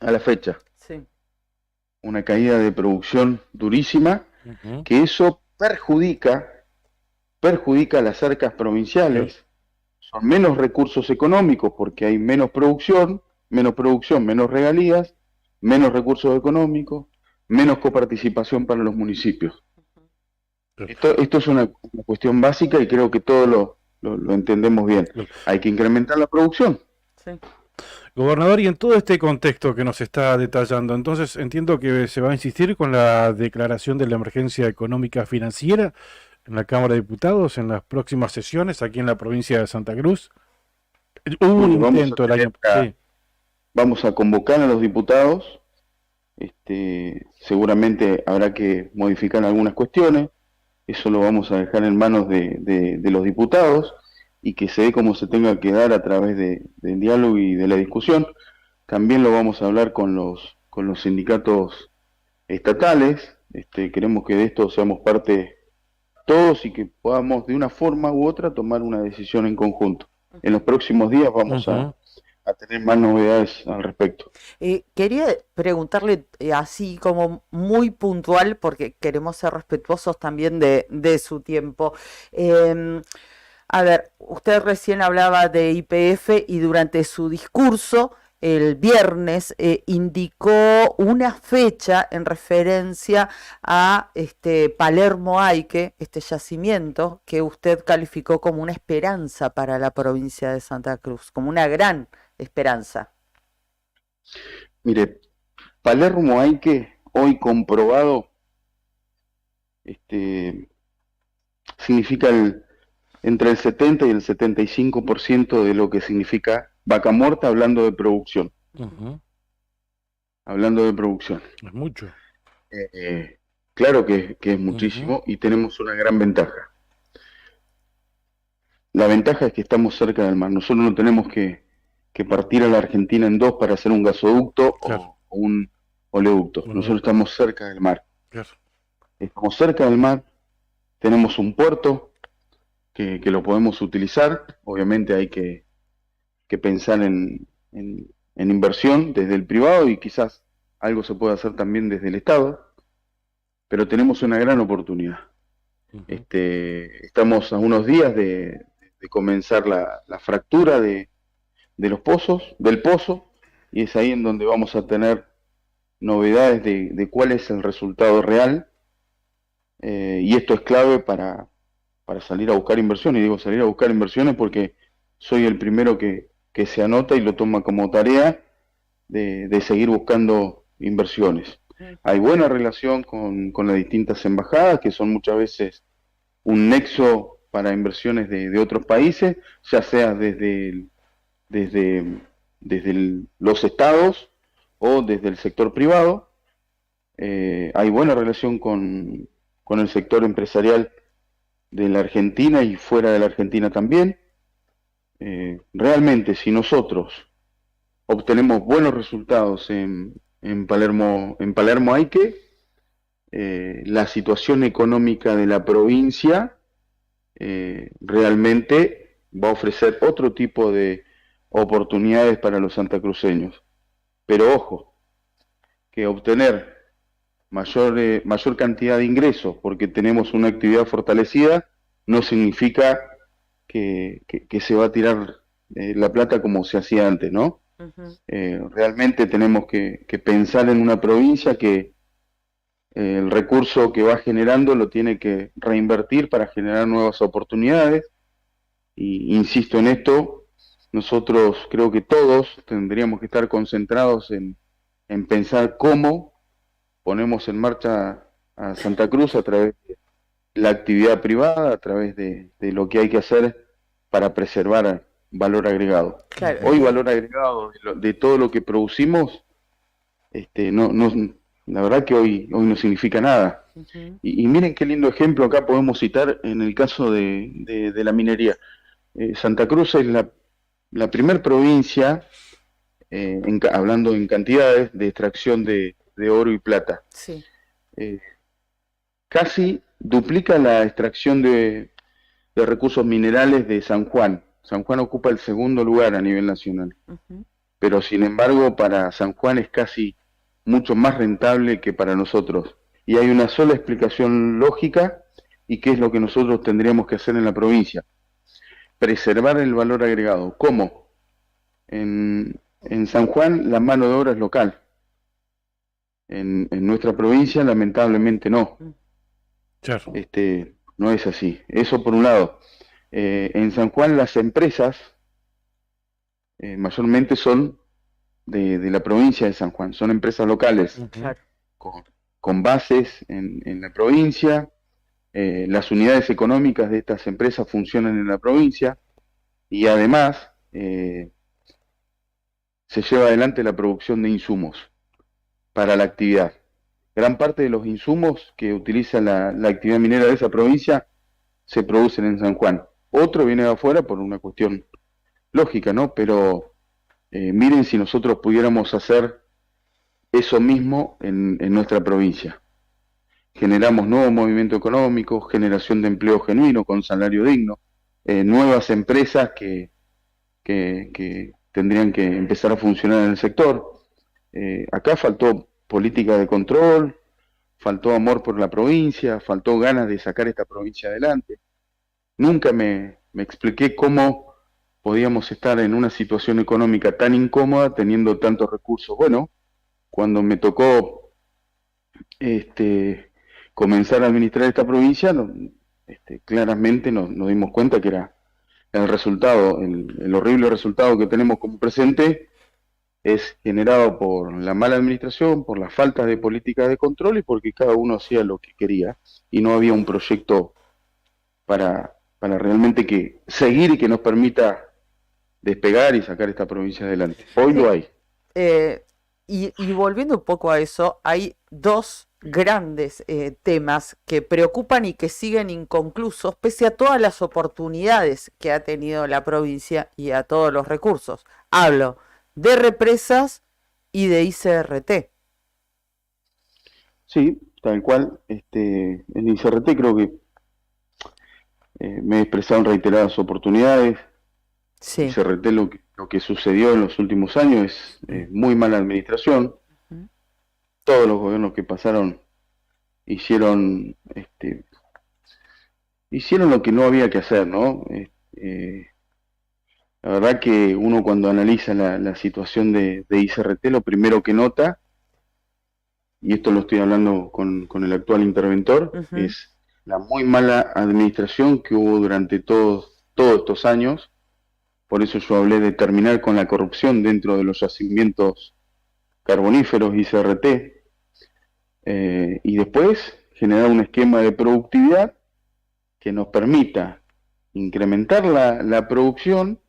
a la fecha. Sí. Una caída de producción durísima, que eso perjudica a las arcas provinciales. Son menos recursos económicos porque hay menos producción, menos regalías, menos recursos económicos, menos coparticipación para los municipios. Esto es una cuestión básica y creo que todos lo entendemos bien. Hay que incrementar la producción. Sí. Gobernador, y en todo este contexto que nos está detallando, entonces entiendo que se va a insistir con la declaración de la emergencia económica financiera en la Cámara de Diputados en las próximas sesiones aquí en la provincia de Santa Cruz. Hubo un intento el año pasado. Sí. Vamos a convocar a los diputados. Seguramente habrá que modificar algunas cuestiones. Eso lo vamos a dejar en manos de los diputados y que se dé como se tenga que dar a través del diálogo y de la discusión. también lo vamos a hablar con los sindicatos estatales. Queremos que de esto seamos parte todos y que podamos de una forma u otra tomar una decisión en conjunto. En los próximos días vamos a tener más novedades al respecto. Quería preguntarle así como muy puntual, porque queremos ser respetuosos también de su tiempo. A ver, usted recién hablaba de YPF y durante su discurso el viernes indicó una fecha en referencia a Palermo Aike, este yacimiento que usted calificó como una esperanza para la provincia de Santa Cruz, como una gran esperanza. Mire, Palermo Aike, hoy comprobado, significa entre el 70 y el 75% de lo que significa Vaca Muerta, hablando de producción. Hablando de producción. Es mucho. Claro que es muchísimo y tenemos una gran ventaja. La ventaja es que estamos cerca del mar. Nosotros no tenemos que partir a la Argentina en dos para hacer un gasoducto o un oleoducto. Nosotros estamos cerca del mar. Estamos cerca del mar, tenemos un puerto que lo podemos utilizar. Obviamente hay que pensar en inversión desde el privado y quizás algo se puede hacer también desde el Estado, pero tenemos una gran oportunidad. Estamos a unos días de comenzar la fractura de los pozos, del pozo, y es ahí en donde vamos a tener novedades de cuál es el resultado real, y esto es clave para salir a buscar inversiones. Y digo salir a buscar inversiones porque soy el primero que se anota y lo toma como tarea de seguir buscando inversiones. Hay buena relación con las distintas embajadas, que son muchas veces un nexo para inversiones de otros países, ya sea desde los estados o desde el sector privado. Hay buena relación con el sector empresarial de la Argentina y fuera de la Argentina también. Realmente, si nosotros obtenemos buenos resultados en Palermo Aike, la situación económica de la provincia realmente va a ofrecer otro tipo de oportunidades para los santacruceños. Pero ojo, que obtener mayor cantidad de ingresos porque tenemos una actividad fortalecida no significa que se va a tirar la plata como se hacía antes, ¿no? Realmente tenemos que pensar en una provincia que el recurso que va generando lo tiene que reinvertir para generar nuevas oportunidades. Y insisto en esto, nosotros creo que todos tendríamos que estar concentrados en pensar cómo ponemos en marcha a Santa Cruz a través de la actividad privada, a través de lo que hay que hacer para preservar valor agregado. Claro. Hoy valor agregado de todo lo que producimos, la verdad que hoy no significa nada. Y miren qué lindo ejemplo acá podemos citar en el caso de la minería. Santa Cruz es la primer provincia, hablando en cantidades, de extracción de oro y plata. Sí. Casi duplica la extracción de recursos minerales de San Juan. San Juan ocupa el segundo lugar a nivel nacional. Pero sin embargo para San Juan es casi mucho más rentable que para nosotros. Y hay una sola explicación lógica, y qué es lo que nosotros tendríamos que hacer en la provincia: preservar el valor agregado. ¿Cómo? En San Juan la mano de obra es local. En nuestra provincia lamentablemente no. Claro. No es así. Eso por un lado. En San Juan las empresas mayormente son de la provincia de San Juan, son empresas locales, Claro. con bases en la provincia. Las unidades económicas de estas empresas funcionan en la provincia y además se lleva adelante la producción de insumos para la actividad. Gran parte de los insumos que utiliza la actividad minera de esa provincia se producen en San Juan. Otro viene de afuera por una cuestión lógica, ¿no? Pero miren si nosotros pudiéramos hacer eso mismo en nuestra provincia. Generamos nuevo movimiento económico, generación de empleo genuino con salario digno, nuevas empresas que tendrían que empezar a funcionar en el sector. Acá faltó política de control, faltó amor por la provincia, faltó ganas de sacar esta provincia adelante. Nunca me expliqué cómo podíamos estar en una situación económica tan incómoda teniendo tantos recursos. Bueno, cuando me tocó comenzar a administrar esta provincia, claramente nos dimos cuenta que era el resultado, el horrible resultado que tenemos como presente es generado por la mala administración, por la falta de política de control y porque cada uno hacía lo que quería y no había un proyecto para realmente seguir y que nos permita despegar y sacar esta provincia adelante. Hoy lo hay. Y volviendo un poco a eso, hay dos grandes temas que preocupan y que siguen inconclusos pese a todas las oportunidades que ha tenido la provincia y a todos los recursos. Hablo de represas y de ICRT. Sí, tal cual. En ICRT creo que me he expresado en reiteradas oportunidades. Sí. ICRT lo que sucedió en los últimos años es muy mala administración. Todos los gobiernos que pasaron hicieron lo que no había que hacer, ¿no? La verdad que uno cuando analiza la situación de ICRT, lo primero que nota, y esto lo estoy hablando con el actual interventor, es la muy mala administración que hubo durante todos estos años. Por eso yo hablé de terminar con la corrupción dentro de los yacimientos carboníferos ICRT, y después generar un esquema de productividad que nos permita incrementar la producción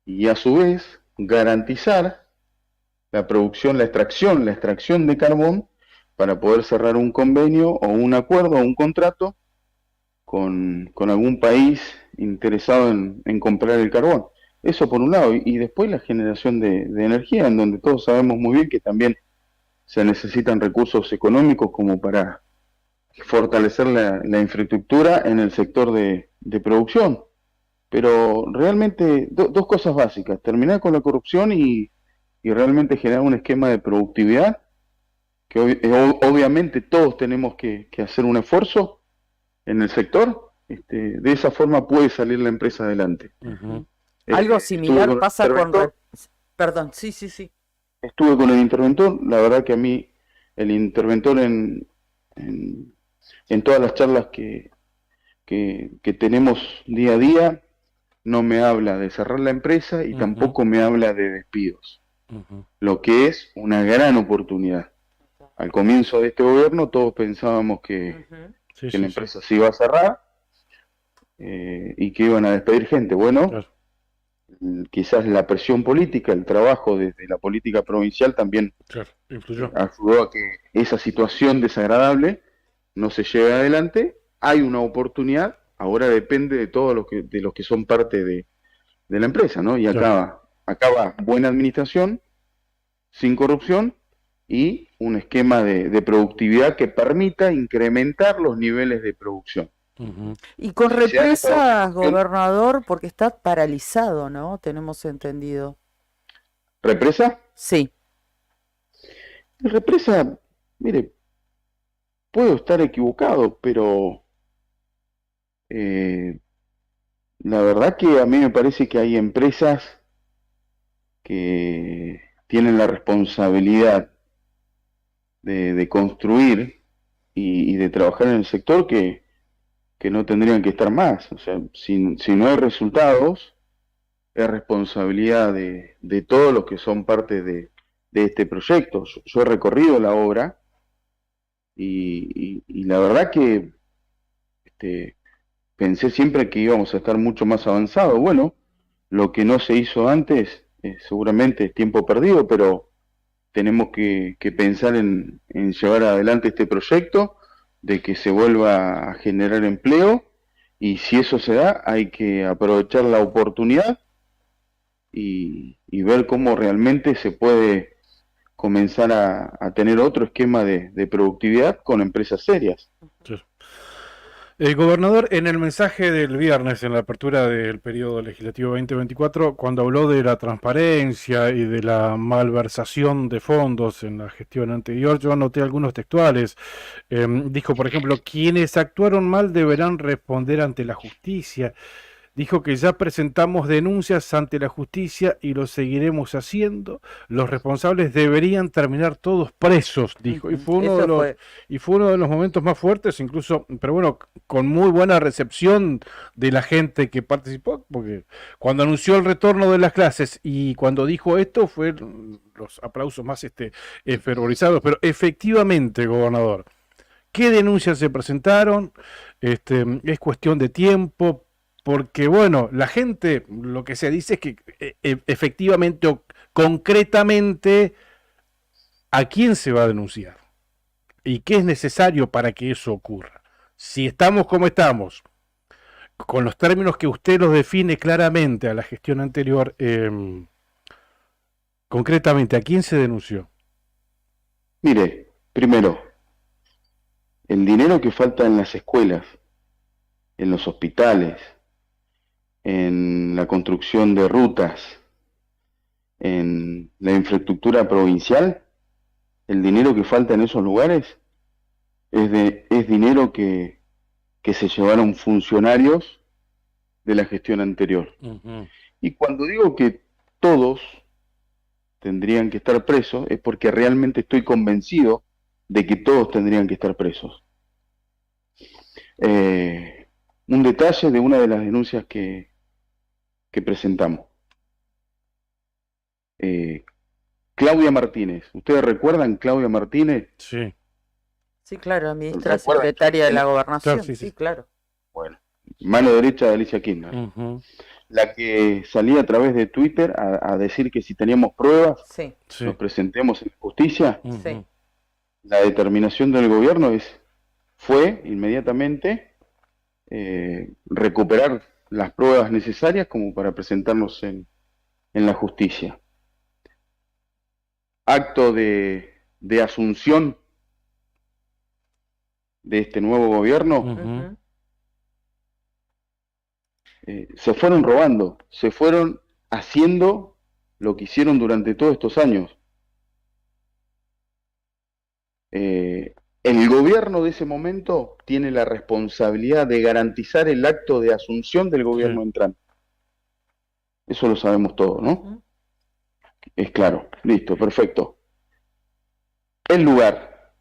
y a su vez garantizar la producción, la extracción de carbón para poder cerrar un convenio o un acuerdo o un contrato con algún país interesado en comprar el carbón. Eso por un lado, y después la generación de energía, en donde todos sabemos muy bien que también se necesitan recursos económicos como para fortalecer la infraestructura en el sector de producción. Pero realmente dos cosas básicas, terminar con la corrupción y realmente generar un esquema de productividad, que obviamente todos tenemos que hacer un esfuerzo en el sector. De esa forma puede salir la empresa adelante. Algo similar pasa con... Perdón, sí. Estuve con el interventor, la verdad que a mí el interventor en todas las charlas que tenemos día a día no me habla de cerrar la empresa y tampoco me habla de despidos, lo que es una gran oportunidad. Al comienzo de este gobierno todos pensábamos que la empresa se iba a cerrar y que iban a despedir gente. Bueno, claro. Quizás la presión política, el trabajo desde la política provincial también influyó. Ayudó a que esa situación desagradable no se lleve adelante. Hay una oportunidad, ahora depende de todos los que son parte de la empresa, ¿no? Y acaba buena administración, sin corrupción y un esquema de productividad que permita incrementar los niveles de producción. Y con represas, gobernador, porque está paralizado, ¿no? Tenemos entendido. ¿Represa? Sí. Represa, mire, puedo estar equivocado, pero la verdad que a mí me parece que hay empresas que tienen la responsabilidad de construir y de trabajar en el sector que no tendrían que estar más. O sea, si no hay resultados, es responsabilidad de todos los que son parte de este proyecto. Yo he recorrido la obra y la verdad que pensé siempre que íbamos a estar mucho más avanzados. Bueno, lo que no se hizo antes seguramente es tiempo perdido, pero tenemos que pensar en llevar adelante este proyecto, de que se vuelva a generar empleo, y si eso se da hay que aprovechar la oportunidad y y ver cómo realmente se puede comenzar a tener otro esquema de productividad con empresas serias. Sí. El gobernador, en el mensaje del viernes, en la apertura del periodo legislativo 2024, cuando habló de la transparencia y de la malversación de fondos en la gestión anterior, yo anoté algunos textuales. Dijo, por ejemplo, quienes actuaron mal deberán responder ante la justicia. Dijo que ya presentamos denuncias ante la justicia y lo seguiremos haciendo. Los responsables deberían terminar todos presos, dijo. Y fue uno de los, y fue uno de los momentos más fuertes, incluso, pero bueno, con muy buena recepción de la gente que participó, porque cuando anunció el retorno de las clases y cuando dijo esto, fue los aplausos más fervorizados. Pero efectivamente, gobernador, ¿qué denuncias se presentaron? Es cuestión de tiempo. Porque, bueno, la gente, lo que se dice es que efectivamente o concretamente, ¿a quién se va a denunciar? ¿Y qué es necesario para que eso ocurra? Si estamos como estamos, con los términos que usted los define claramente a la gestión anterior, concretamente, ¿a quién se denunció? Mire, primero, el dinero que falta en las escuelas, en los hospitales, en la construcción de rutas, en la infraestructura provincial, el dinero que falta en esos lugares es dinero que se llevaron funcionarios de la gestión anterior. Uh-huh. Y cuando digo que todos tendrían que estar presos, es porque realmente estoy convencido de que todos tendrían que estar presos. Un detalle de una de las denuncias que presentamos. Claudia Martínez. ¿Ustedes recuerdan Claudia Martínez? Sí. Sí, claro, la ministra secretaria de la Gobernación. Claro, sí, claro. Bueno, mano derecha de Alicia Kirchner. Uh-huh. La que salía a través de Twitter a decir que si teníamos pruebas, Sí. nos presentemos en justicia. Uh-huh. Sí. La determinación del gobierno fue inmediatamente recuperar las pruebas necesarias como para presentarnos en la justicia. Acto de asunción de este nuevo gobierno. Uh-huh. Se fueron robando, se fueron haciendo lo que hicieron durante todos estos años. El gobierno de ese momento tiene la responsabilidad de garantizar el acto de asunción del gobierno entrante. Eso lo sabemos todos, ¿no? Uh-huh. Es claro, listo, perfecto. El lugar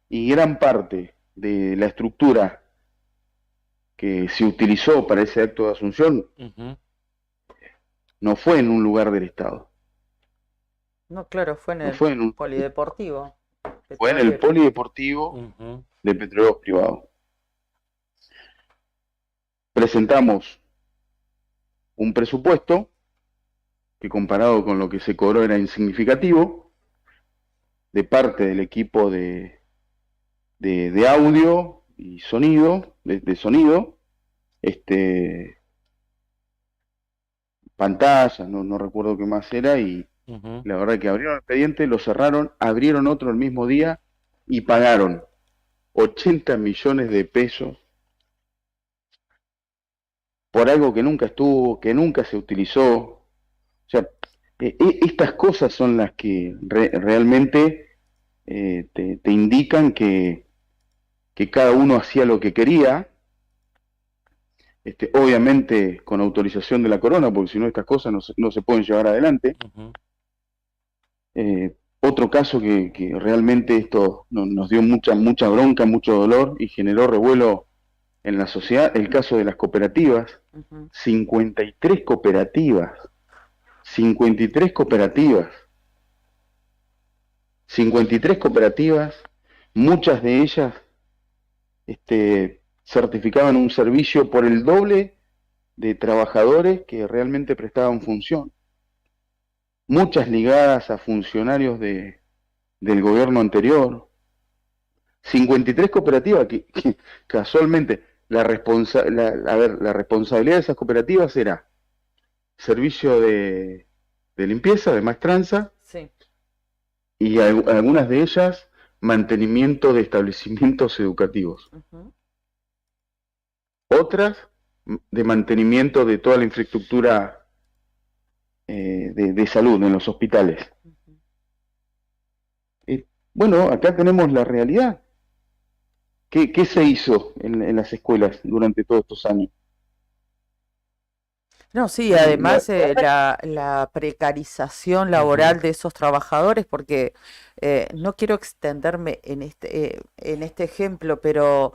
y gran parte de la estructura que se utilizó para ese acto de asunción Uh-huh. no fue en un lugar del Estado. No, claro, fue en No el fue en un polideportivo. Fue en el polideportivo Uh-huh. de Petróleos Privados. Presentamos un presupuesto que comparado con lo que se cobró era insignificativo, de parte del equipo de audio y sonido, de sonido, pantallas, no recuerdo qué más era, y Uh-huh. la verdad que abrieron el expediente, lo cerraron, abrieron otro el mismo día y pagaron 80 millones de pesos por algo que nunca estuvo, que nunca se utilizó. O sea, estas cosas son las que realmente te indican que cada uno hacía lo que quería, obviamente con autorización de la corona, porque si no estas cosas no se pueden llevar adelante. Uh-huh. Otro caso que realmente esto nos dio mucha bronca, mucho dolor y generó revuelo en la sociedad, el caso de las cooperativas. Uh-huh. 53 cooperativas, 53 cooperativas, muchas de ellas certificaban un servicio por el doble de trabajadores que realmente prestaban función. Muchas ligadas a funcionarios del gobierno anterior. 53 cooperativas que casualmente la responsabilidad de esas cooperativas era servicio de de limpieza, de maestranza, Sí. y algunas de ellas mantenimiento de establecimientos educativos. Ujú. Otras de mantenimiento de toda la infraestructura de salud en los hospitales. Ujú. Bueno, acá tenemos la realidad. ¿Qué se hizo en las escuelas durante todos estos años? No, sí, La- además la precarización laboral de esos trabajadores, porque no quiero extenderme en este ejemplo, pero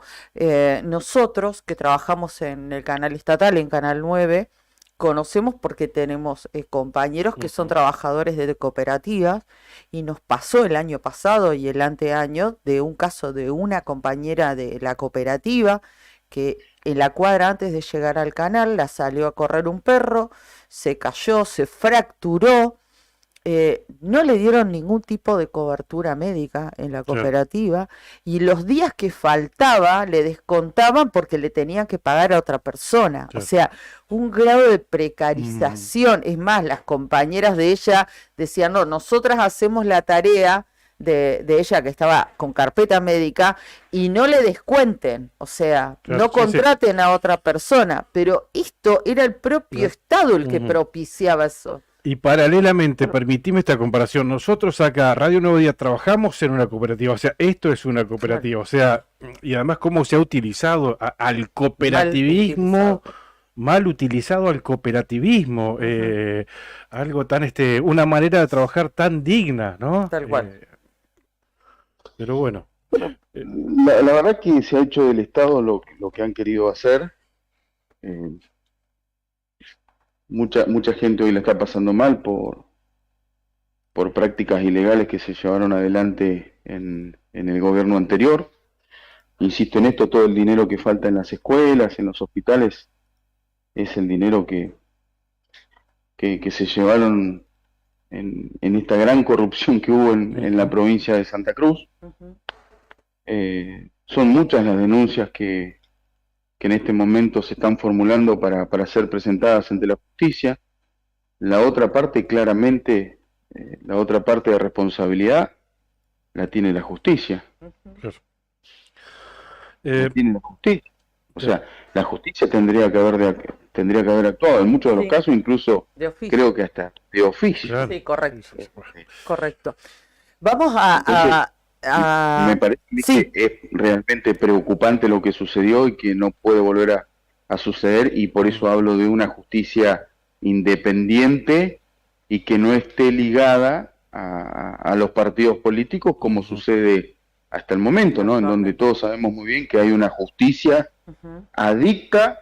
nosotros que trabajamos en el canal estatal, en Canal 9, conocemos porque tenemos compañeros que son Ujú. trabajadores de cooperativas y nos pasó el año pasado y el anteaño de un caso de una compañera de la cooperativa que en la cuadra antes de llegar al canal la salió a correr un perro, se cayó, se fracturó, no le dieron ningún tipo de cobertura médica en la Claro. cooperativa y los días que faltaba le descontaban porque le tenían que pagar a otra persona. O Claro. sea, un grado de Mm, precarización. Es más, las compañeras de ella decían, no, nosotras hacemos la tarea de ella que estaba con carpeta médica y no le descuenten, o sea, claro, no sí, sí. contraten a otra persona, pero esto era el propio Claro. Estado el que Ujú. propiciaba eso. Y paralelamente, permitime esta comparación, nosotros acá, Radio Nuevo Día, trabajamos en una cooperativa, o sea, esto es una cooperativa, o sea, y además cómo se ha utilizado al Mal cooperativismo, utilizado. mal utilizado al cooperativismo, Ujú. algo tan, una manera de trabajar tan digna, ¿no? Tal cual. Pero bueno, eh, La verdad que se ha hecho del Estado lo que han querido hacer. Eh, mucha gente hoy la está pasando mal por prácticas ilegales que se llevaron adelante en el gobierno anterior. Insisto en esto, todo el dinero que falta en las escuelas, en los hospitales, es el dinero que se llevaron en esta gran corrupción que hubo en la ujú, provincia de Santa Cruz. Ujú. Son muchas las denuncias que en este momento se están formulando para ser presentadas ante la justicia. La otra parte, claramente, la otra parte de responsabilidad la tiene la justicia. Ujú. claro. La Eh, tiene la justicia. O sí, sea, la justicia tendría que haber actuado. En muchos de los Sí, casos, incluso de oficio. creo que hasta de oficio. claro. Sí, Sí, correcto, sí, sí, bueno. correcto. Vamos Entonces, me a- parece a mí sí, que es realmente preocupante lo que sucedió y que no puede volver a suceder, y por eso hablo de una justicia independiente y que no esté ligada a los partidos políticos como Ujú. sucede hasta el momento, ¿no? En donde todos sabemos muy bien que hay una justicia ujú, adicta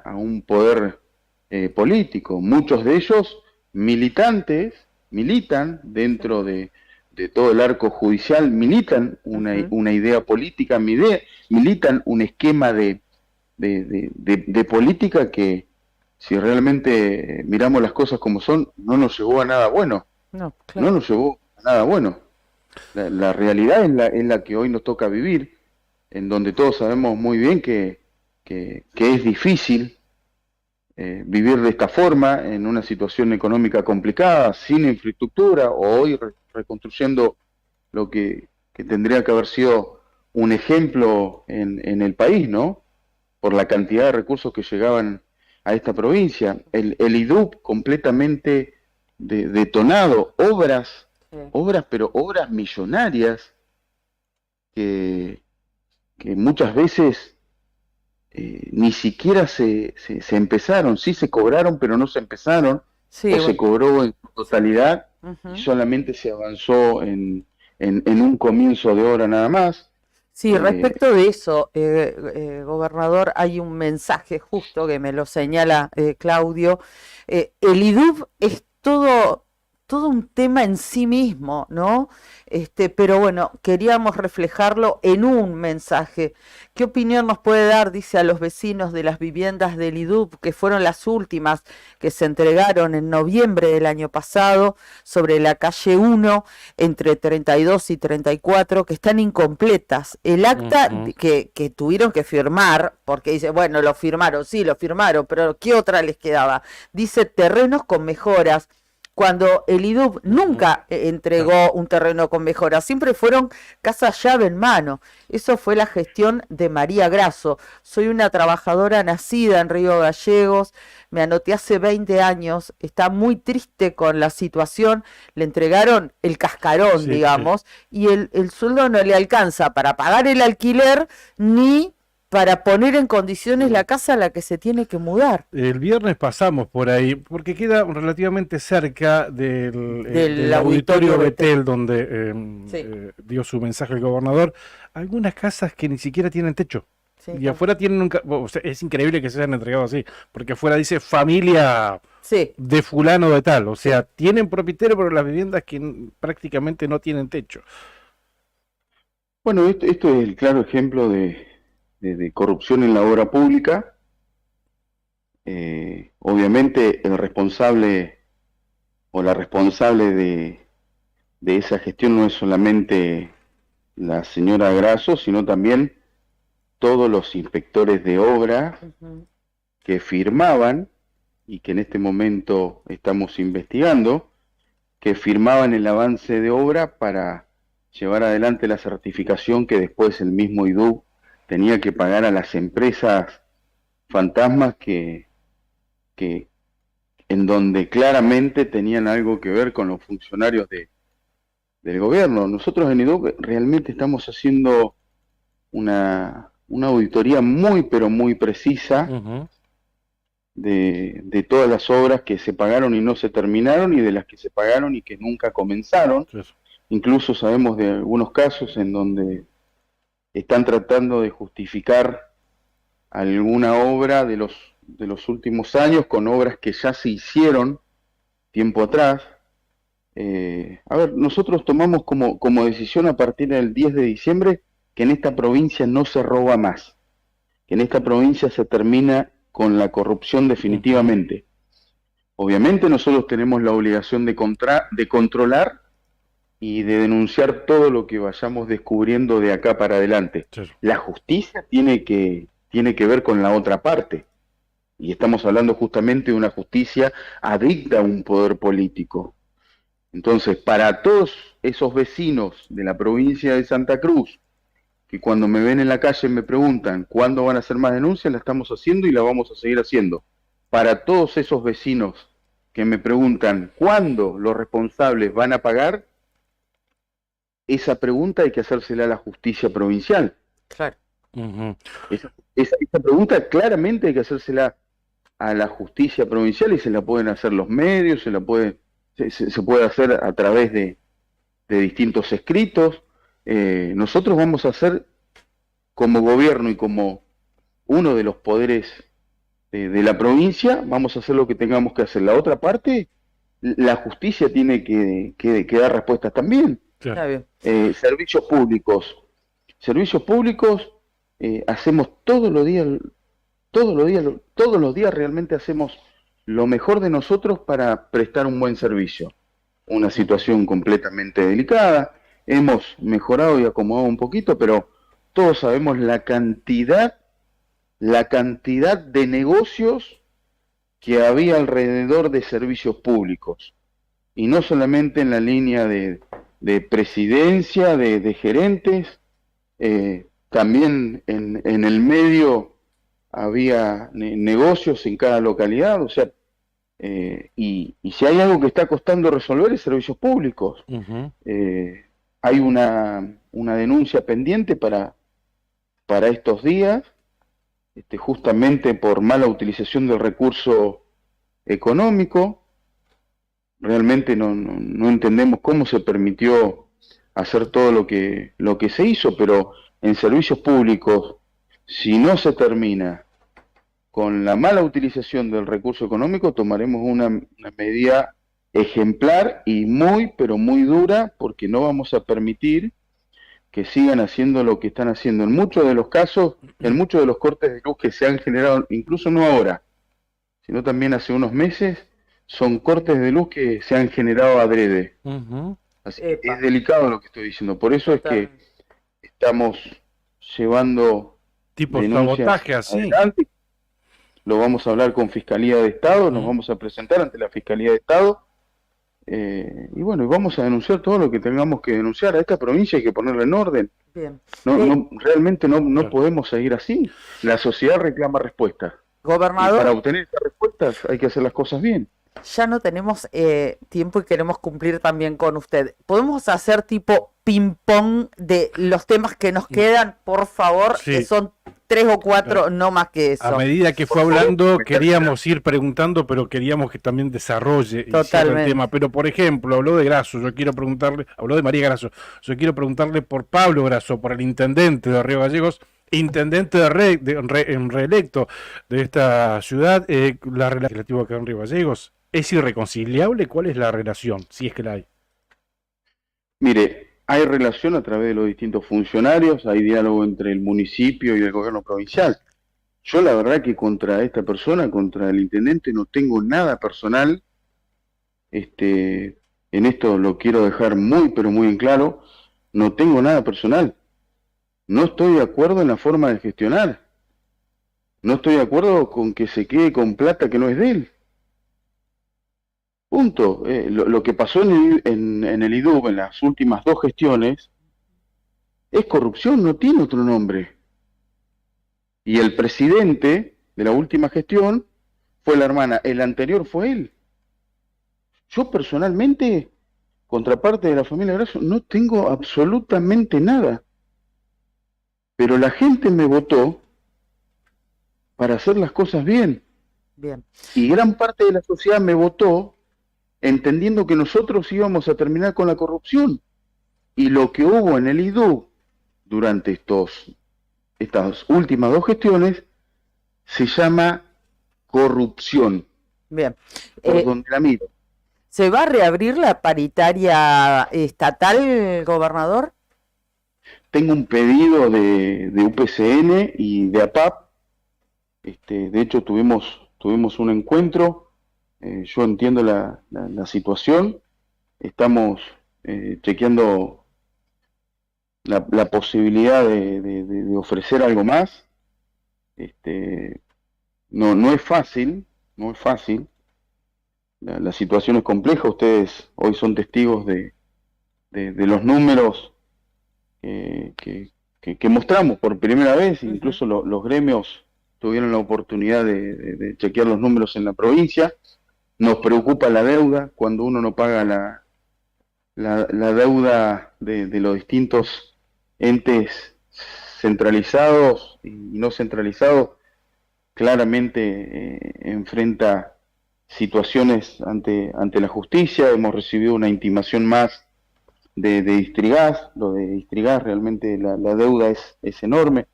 a un poder político. Muchos de ellos militan dentro de todo el arco judicial, militan ujú. una idea política, militan un esquema de política que, si realmente miramos las cosas como son, no nos llevó a nada bueno. No, No claro. nos llevó a nada bueno. La realidad es la que hoy nos toca vivir, en donde todos sabemos muy bien que es difícil vivir de esta forma en una situación económica complicada, sin infraestructura, o hoy reconstruyendo lo que tendría que haber sido un ejemplo en el país, ¿no? Por la cantidad de recursos que llegaban a esta provincia. El IDUB completamente detonado, Sí. pero obras millonarias que muchas veces ni siquiera se empezaron. Sí se cobraron, pero no se empezaron, Sí, o se cobró en totalidad y ujú. solamente se avanzó en un comienzo de obra nada más. Sí, Eh, respecto de eso, gobernador, hay un mensaje justo que me lo señala Claudio. El IDUB es todo un tema en sí mismo, ¿no? Pero bueno, queríamos reflejarlo en un mensaje. ¿Qué opinión nos puede dar, dice, a los vecinos de las viviendas del IDUB, que fueron las últimas que se entregaron en noviembre del año pasado, sobre la calle 1, entre 32 y 34, que están incompletas? El acta Ujú. que tuvieron que firmar, porque dice, bueno, lo firmaron, sí, lo firmaron, pero ¿qué otra les quedaba? Dice terrenos con mejoras. cuando el IDUB nunca entregó un terreno con mejora, siempre fueron casas llave en mano. Eso fue la gestión de María Grasso. Soy una trabajadora nacida en Río Gallegos, me anoté hace 20 años, está muy triste con la situación, le entregaron el cascarón, Sí, digamos, y el sueldo no le alcanza para pagar el alquiler ni para poner en condiciones la casa a la que se tiene que mudar. El viernes pasamos por ahí, porque queda relativamente cerca del auditorio Betel, donde Sí. dio su mensaje el gobernador. Algunas casas que ni siquiera tienen techo. Sí, Y afuera tienen o sea, es increíble que se hayan entregado así, porque afuera dice familia sí, de fulano de tal. O sea, tienen propietario, pero las viviendas que prácticamente no tienen techo. Bueno, esto es el claro ejemplo de corrupción en la obra pública. Obviamente el responsable o la responsable de esa gestión no es solamente la señora Grasso, sino también todos los inspectores de obra ujú, que firmaban, y que en este momento estamos investigando, que firmaban el avance de obra para llevar adelante la certificación que después el mismo IDUB tenía que pagar a las empresas fantasmas que en donde claramente tenían algo que ver con los funcionarios del gobierno. Nosotros en IDUB realmente estamos haciendo una auditoría muy, pero muy precisa Ujú. de todas las obras que se pagaron y no se terminaron, y de las que se pagaron y que nunca comenzaron. Sí. Incluso sabemos de algunos casos en donde están tratando de justificar alguna obra de los últimos años con obras que ya se hicieron tiempo atrás. A ver, nosotros tomamos como decisión a partir del 10 de diciembre que en esta provincia no se roba más, que en esta provincia se termina con la corrupción definitivamente. Obviamente nosotros tenemos la obligación de controlar y de denunciar todo lo que vayamos descubriendo de acá para adelante. Sí. La justicia tiene que ver con la otra parte, y estamos hablando justamente de una justicia adicta a un poder político. Entonces, para todos esos vecinos de la provincia de Santa Cruz, que cuando me ven en la calle me preguntan cuándo van a hacer más denuncias, la estamos haciendo y la vamos a seguir haciendo. Para todos esos vecinos que me preguntan cuándo los responsables van a pagar, esa pregunta hay que hacérsela a la justicia provincial. claro. Ujú. Esa pregunta claramente hay que hacérsela a la justicia provincial, y se la pueden hacer los medios, se puede hacer a través de distintos escritos. Nosotros vamos a hacer, como gobierno y como uno de los poderes de la provincia, vamos a hacer lo que tengamos que hacer. La otra parte, la justicia tiene que dar respuestas también. Claro. Está bien. Servicios públicos. Servicios públicos hacemos todos los días realmente hacemos lo mejor de nosotros para prestar un buen servicio. Una situación completamente delicada. Hemos mejorado y acomodado un poquito, pero todos sabemos la cantidad de negocios que había alrededor de servicios públicos. Y no solamente en la línea de presidencia, de gerentes, también en el medio había negocios en cada localidad. O sea, y si hay algo que está costando resolver es servicios públicos. Ujú. Hay una denuncia pendiente para estos días, justamente por mala utilización del recurso económico. Realmente no entendemos cómo se permitió hacer todo lo que se hizo, pero en servicios públicos, si no se termina con la mala utilización del recurso económico, tomaremos una medida ejemplar y muy, pero muy dura, porque no vamos a permitir que sigan haciendo lo que están haciendo. En muchos de los casos, en muchos de los cortes de luz que se han generado, incluso no ahora, sino también hace unos meses, son cortes de luz que se han generado adrede. Ujú. Así que Epa. es delicado lo que estoy diciendo. Por eso es que estamos llevando Tipo denuncias sabotaje así. adelante. Lo vamos a hablar con Fiscalía de Estado, nos Ujú. vamos a presentar ante la Fiscalía de Estado y bueno, y vamos a denunciar todo lo que tengamos que denunciar. A esta provincia hay que ponerla en orden. Bien. Realmente no Claro. podemos seguir así. La sociedad reclama respuestas. Y para Gobernador, obtener esas respuestas hay que hacer las cosas bien. ya no tenemos tiempo y queremos cumplir también con usted. ¿Podemos hacer tipo ping-pong de los temas que nos quedan, por favor? Sí. Que son 3 o 4, no más que eso. A medida que fue hablando, queríamos ir preguntando, pero queríamos que también desarrolle y cierre el Totalmente. tema. Pero, por ejemplo, habló de Grasso, yo quiero preguntarle, habló de María Grasso, yo quiero preguntarle por Pablo Grasso, por el intendente de Río Gallegos, intendente reelecto de esta ciudad, la relación legislativa acá en Río Gallegos. ¿Es irreconciliable? ¿Cuál es la relación, si es que la hay? Mire, hay relación a través de los distintos funcionarios, hay diálogo entre el municipio y el gobierno provincial. Yo la verdad que contra esta persona, contra el intendente, no tengo nada personal. En esto lo quiero dejar muy, pero muy en claro. No tengo nada personal. No estoy de acuerdo en la forma de gestionar. No estoy de acuerdo con que se quede con plata que no es de él. Punto. Lo que pasó en el IDUB en las últimas 2 gestiones es corrupción, no tiene otro nombre. Y el presidente de la última gestión fue la hermana, el anterior fue él. Yo personalmente, contraparte de la familia Grasso, no tengo absolutamente nada. Pero la gente me votó para hacer las cosas bien. Bien. Y gran parte de la sociedad me votó entendiendo que nosotros íbamos a terminar con la corrupción. Y lo que hubo en el IDU durante estas últimas 2 gestiones se llama corrupción, Bien. por donde la miro. ¿Se va a reabrir la paritaria estatal, gobernador? Tengo un pedido de UPCN y de APAP. De hecho, tuvimos un encuentro. Yo entiendo la situación. Estamos chequeando la posibilidad de ofrecer algo más. No es fácil, no es fácil. La situación es compleja. Ustedes hoy son testigos de los números que mostramos por primera vez. Incluso los gremios tuvieron la oportunidad de chequear los números en la provincia. Nos preocupa la deuda, cuando uno no paga la deuda de los distintos entes centralizados y no centralizados, claramente enfrenta situaciones ante la justicia. Hemos recibido una intimación más de Distrigas. Lo de Distrigas, realmente la deuda es enorme.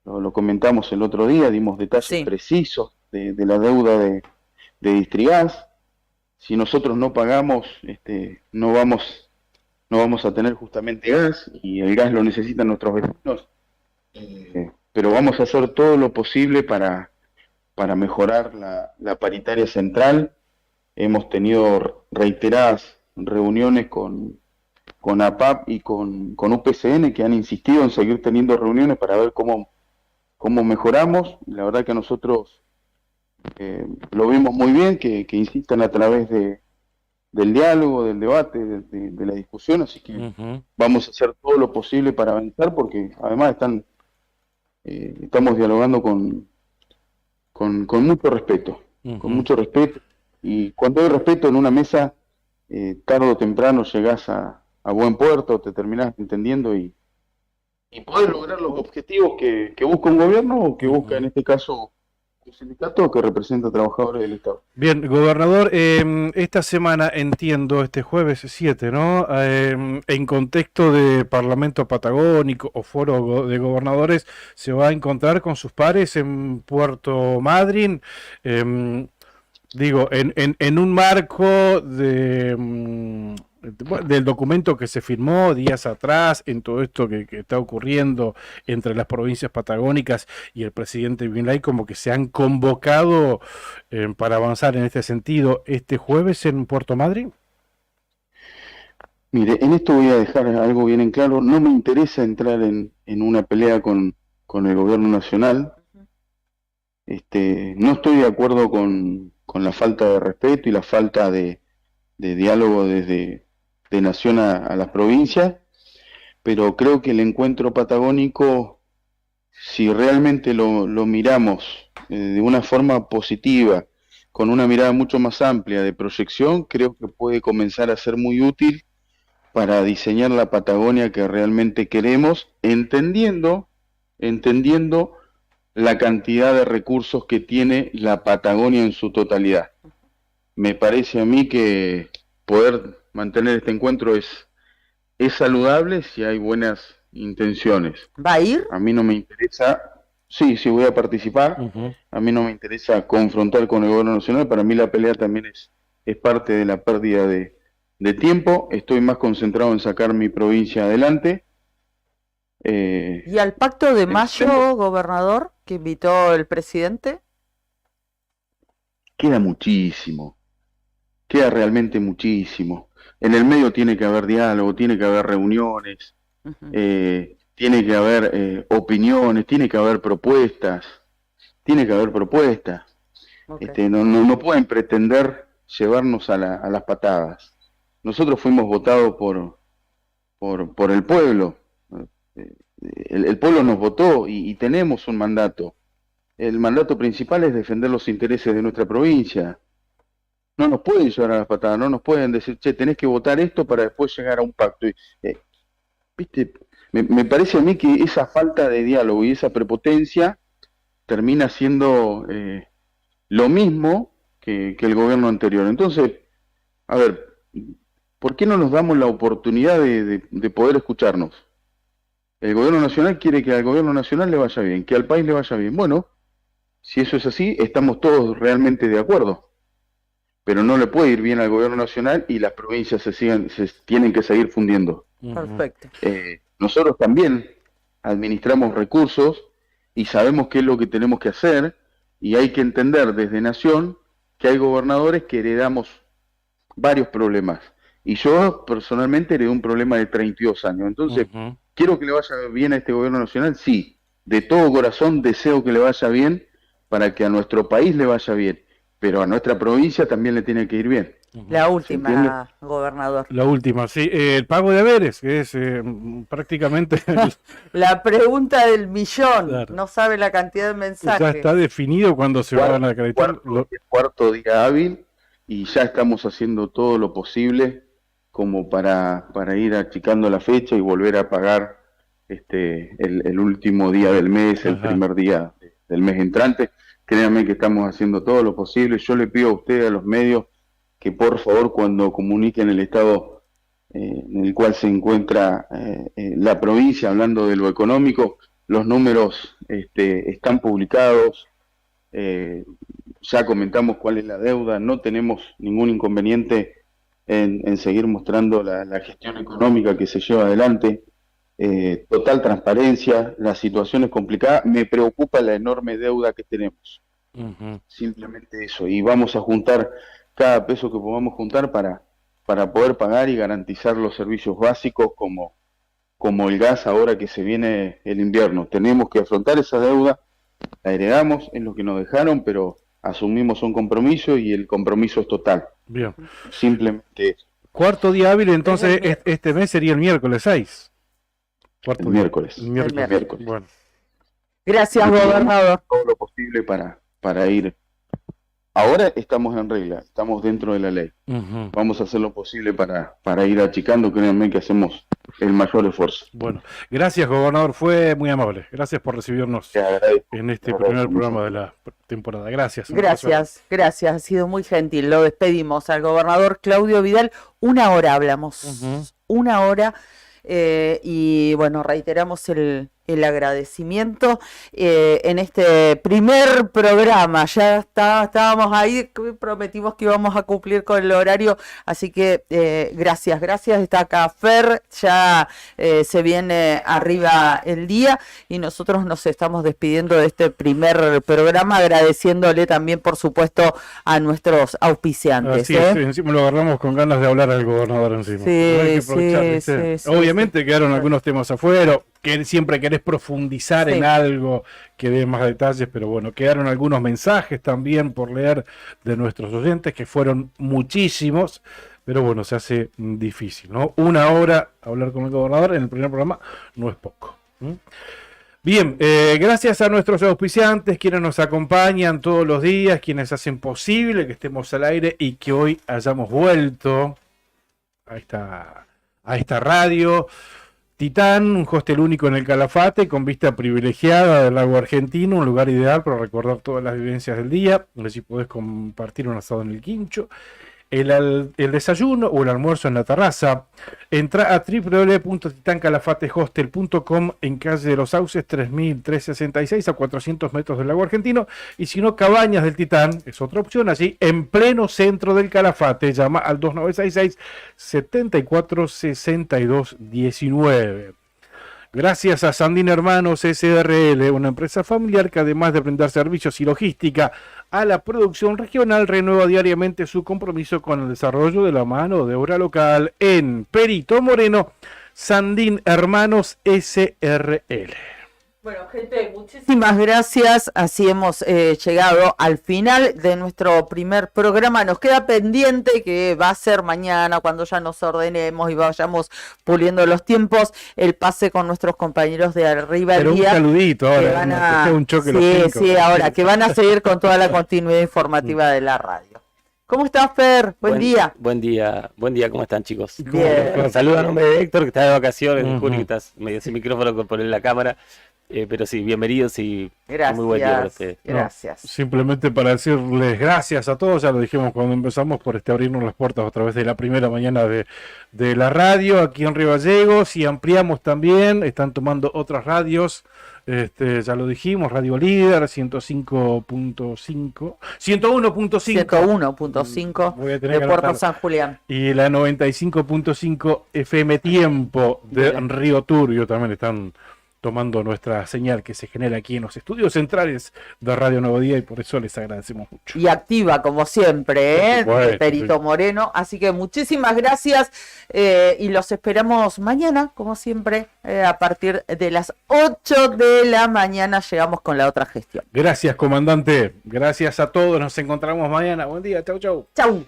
Lo comentamos el otro día, dimos detalles precisos de la deuda de Distrigas. Si nosotros no pagamos, no vamos a tener justamente gas, y el gas lo necesitan nuestros vecinos. Pero vamos a hacer todo lo posible para mejorar la paritaria central. Hemos tenido reiteradas reuniones con APAP y con UPCN, que han insistido en seguir teniendo reuniones para ver cómo mejoramos. La verdad que nosotros lo vimos muy bien, que insistan a través del diálogo, del debate, de la discusión, así que vamos a hacer todo lo posible para avanzar, porque además estamos dialogando con mucho respeto, con mucho respeto, y cuando hay respeto en una mesa, tarde o temprano llegás a buen puerto, te terminás entendiendo y podés lograr los objetivos que busca un gobierno, o que busca en este caso un sindicato que representa a trabajadores del Estado. Bien, gobernador, esta semana, entiendo, este jueves 7, ¿no? En contexto de Parlamento Patagónico o Foro de Gobernadores, se va a encontrar con sus pares en Puerto Madryn, digo, en un marco del documento que se firmó días atrás, en todo esto que está ocurriendo entre las provincias patagónicas y el presidente Milei, como que se han convocado para avanzar en este sentido este jueves en Puerto Madryn. Mire, en esto voy a dejar algo bien en claro. No me interesa entrar en una pelea con el gobierno nacional. No estoy de acuerdo con la falta de respeto y la falta de de diálogo desde de nación a las provincias, pero creo que el encuentro patagónico, si realmente lo miramos de una forma positiva, con una mirada mucho más amplia de proyección, creo que puede comenzar a ser muy útil para diseñar la Patagonia que realmente queremos, entendiendo la cantidad de recursos que tiene la Patagonia en su totalidad. Me parece a mí que poder mantener este encuentro es saludable si hay buenas intenciones. ¿Va a ir? A mí no me interesa, sí voy a participar, a mí no me interesa confrontar con el gobierno nacional, para mí la pelea también es parte de la pérdida de tiempo, estoy más concentrado en sacar mi provincia adelante. ¿Y al pacto de mayo, gobernador, que invitó el presidente? Queda muchísimo, queda realmente muchísimo. En el medio tiene que haber diálogo, tiene que haber reuniones, tiene que haber opiniones, tiene que haber propuestas, Okay. No pueden pretender llevarnos a las patadas. Nosotros fuimos votados por el pueblo, el pueblo nos votó y tenemos un mandato. El mandato principal es defender los intereses de nuestra provincia. No nos pueden llevar a las patadas, no nos pueden decir, che, tenés que votar esto para después llegar a un pacto. ¿Viste? Me parece a mí que esa falta de diálogo y esa prepotencia termina siendo lo mismo que el gobierno anterior. Entonces, a ver, ¿por qué no nos damos la oportunidad de poder escucharnos? El gobierno nacional quiere que al gobierno nacional le vaya bien, que al país le vaya bien. Bueno, si eso es así, estamos todos realmente de acuerdo. Pero no le puede ir bien al gobierno nacional y las provincias se tienen que seguir fundiendo. Perfecto. Nosotros también administramos recursos y sabemos qué es lo que tenemos que hacer, y hay que entender desde Nación que hay gobernadores que heredamos varios problemas. Y yo personalmente heredé un problema de 32 años. Entonces, ¿quiero que le vaya bien a este gobierno nacional? Sí, de todo corazón deseo que le vaya bien para que a nuestro país le vaya bien, pero a nuestra provincia también le tiene que ir bien. La última, gobernador. La última, sí. El pago de haberes, que es prácticamente... La pregunta del millón. Claro. No sabe la cantidad de mensajes. Ya está definido cuándo se van a acreditar. Cuarto día hábil, y ya estamos haciendo todo lo posible como para ir achicando la fecha y volver a pagar el último día del mes, el primer día del mes entrante. Créanme que estamos haciendo todo lo posible. Yo le pido a ustedes, a los medios, que por favor, cuando comuniquen el estado en el cual se encuentra la provincia, hablando de lo económico, los números están publicados, ya comentamos cuál es la deuda, no tenemos ningún inconveniente en seguir mostrando la gestión económica que se lleva adelante, total transparencia, la situación es complicada, me preocupa la enorme deuda que tenemos, simplemente eso, y vamos a juntar cada peso que podamos juntar para poder pagar y garantizar los servicios básicos como el gas ahora que se viene el invierno. Tenemos que afrontar esa deuda, la heredamos, es lo que nos dejaron, pero asumimos un compromiso y el compromiso es total. Bien. Simplemente eso. Cuarto día hábil, entonces este mes sería el miércoles 6. El miércoles. Bueno. Gracias, gobernador. Todo lo posible para ir. Ahora estamos en regla, estamos dentro de la ley. Vamos a hacer lo posible para ir achicando, créanme que hacemos el mayor esfuerzo. Bueno, gracias, gobernador, fue muy amable. Gracias por recibirnos en este primer programa de la temporada. Gracias. Gracias, ha sido muy gentil. Lo despedimos al gobernador Claudio Vidal. 1 hora hablamos, 1 hora, y bueno, reiteramos el agradecimiento en este primer programa. Ya estábamos ahí, prometimos que íbamos a cumplir con el horario, así que gracias, está acá Fer, ya se viene arriba el día y nosotros nos estamos despidiendo de este primer programa, agradeciéndole también, por supuesto, a nuestros auspiciantes. Así es, encima lo agarramos con ganas de hablar al gobernador encima. Sí, obviamente quedaron algunos temas afuera, que siempre querés profundizar en algo que dé más detalles, pero bueno, quedaron algunos mensajes también por leer de nuestros oyentes, que fueron muchísimos, pero bueno, se hace difícil, ¿no? Una hora hablar con el gobernador en el primer programa no es poco. Bien, gracias a nuestros auspiciantes, quienes nos acompañan todos los días, quienes hacen posible que estemos al aire y que hoy hayamos vuelto a esta radio. Titán, un hostel único en el Calafate, con vista privilegiada del lago argentino, un lugar ideal para recordar todas las vivencias del día. Allí podés compartir un asado en el quincho, el desayuno o el almuerzo en la terraza. Entra a www.titancalafatehostel.com en calle de los Sauces 3366 a 400 metros del lago argentino. Y si no, Cabañas del Titán es otra opción, allí en pleno centro del Calafate. Llama al 2966 7462 19. Gracias a Sandin Hermanos SRL, una empresa familiar que además de brindar servicios y logística a la producción regional, renueva diariamente su compromiso con el desarrollo de la mano de obra local en Perito Moreno. Sandin Hermanos SRL. Bueno, gente, muchísimas gracias. Así hemos llegado al final de nuestro primer programa. Nos queda pendiente, que va a ser mañana, cuando ya nos ordenemos y vayamos puliendo los tiempos, el pase con nuestros compañeros de Arriba el Pero Día. un saludito ahora, que van a... un choque los Sí, cinco. sí, ahora, que van a seguir con toda la continuidad informativa de la radio. ¿Cómo estás, Fer? Buen día. Buen día, ¿cómo están, chicos? Bien. Saludos a nombre de Héctor, que está de vacaciones, Ujú. Juli, que estás medio sin micrófono por poner la cámara. Pero sí, bienvenidos y muy buen día para Gracias. ustedes. Gracias. Simplemente para decirles gracias a todos, ya lo dijimos cuando empezamos, por abrirnos las puertas a través de la primera mañana de la radio aquí en Río Gallegos, y ampliamos también, están tomando otras radios, ya lo dijimos, Radio Líder 105.5, 101.5, 101.5 voy a tener de que Puerto anotar. San Julián. Y la 95.5 FM Tiempo de Bien. Río Turbio también están tomando nuestra señal que se genera aquí en los estudios centrales de Radio Nuevo Día, y por eso les agradecemos mucho. Y activa, como siempre, Por supuesto, de Perito sí. Moreno. Así que muchísimas gracias y los esperamos mañana, como siempre, a partir de las 8 de la mañana llegamos con la otra gestión. Gracias, comandante. Gracias a todos. Nos encontramos mañana. Buen día. Chau, chau. ¡Chau!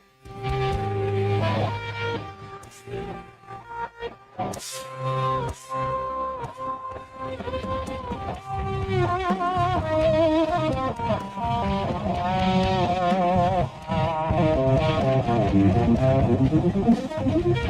Thank you.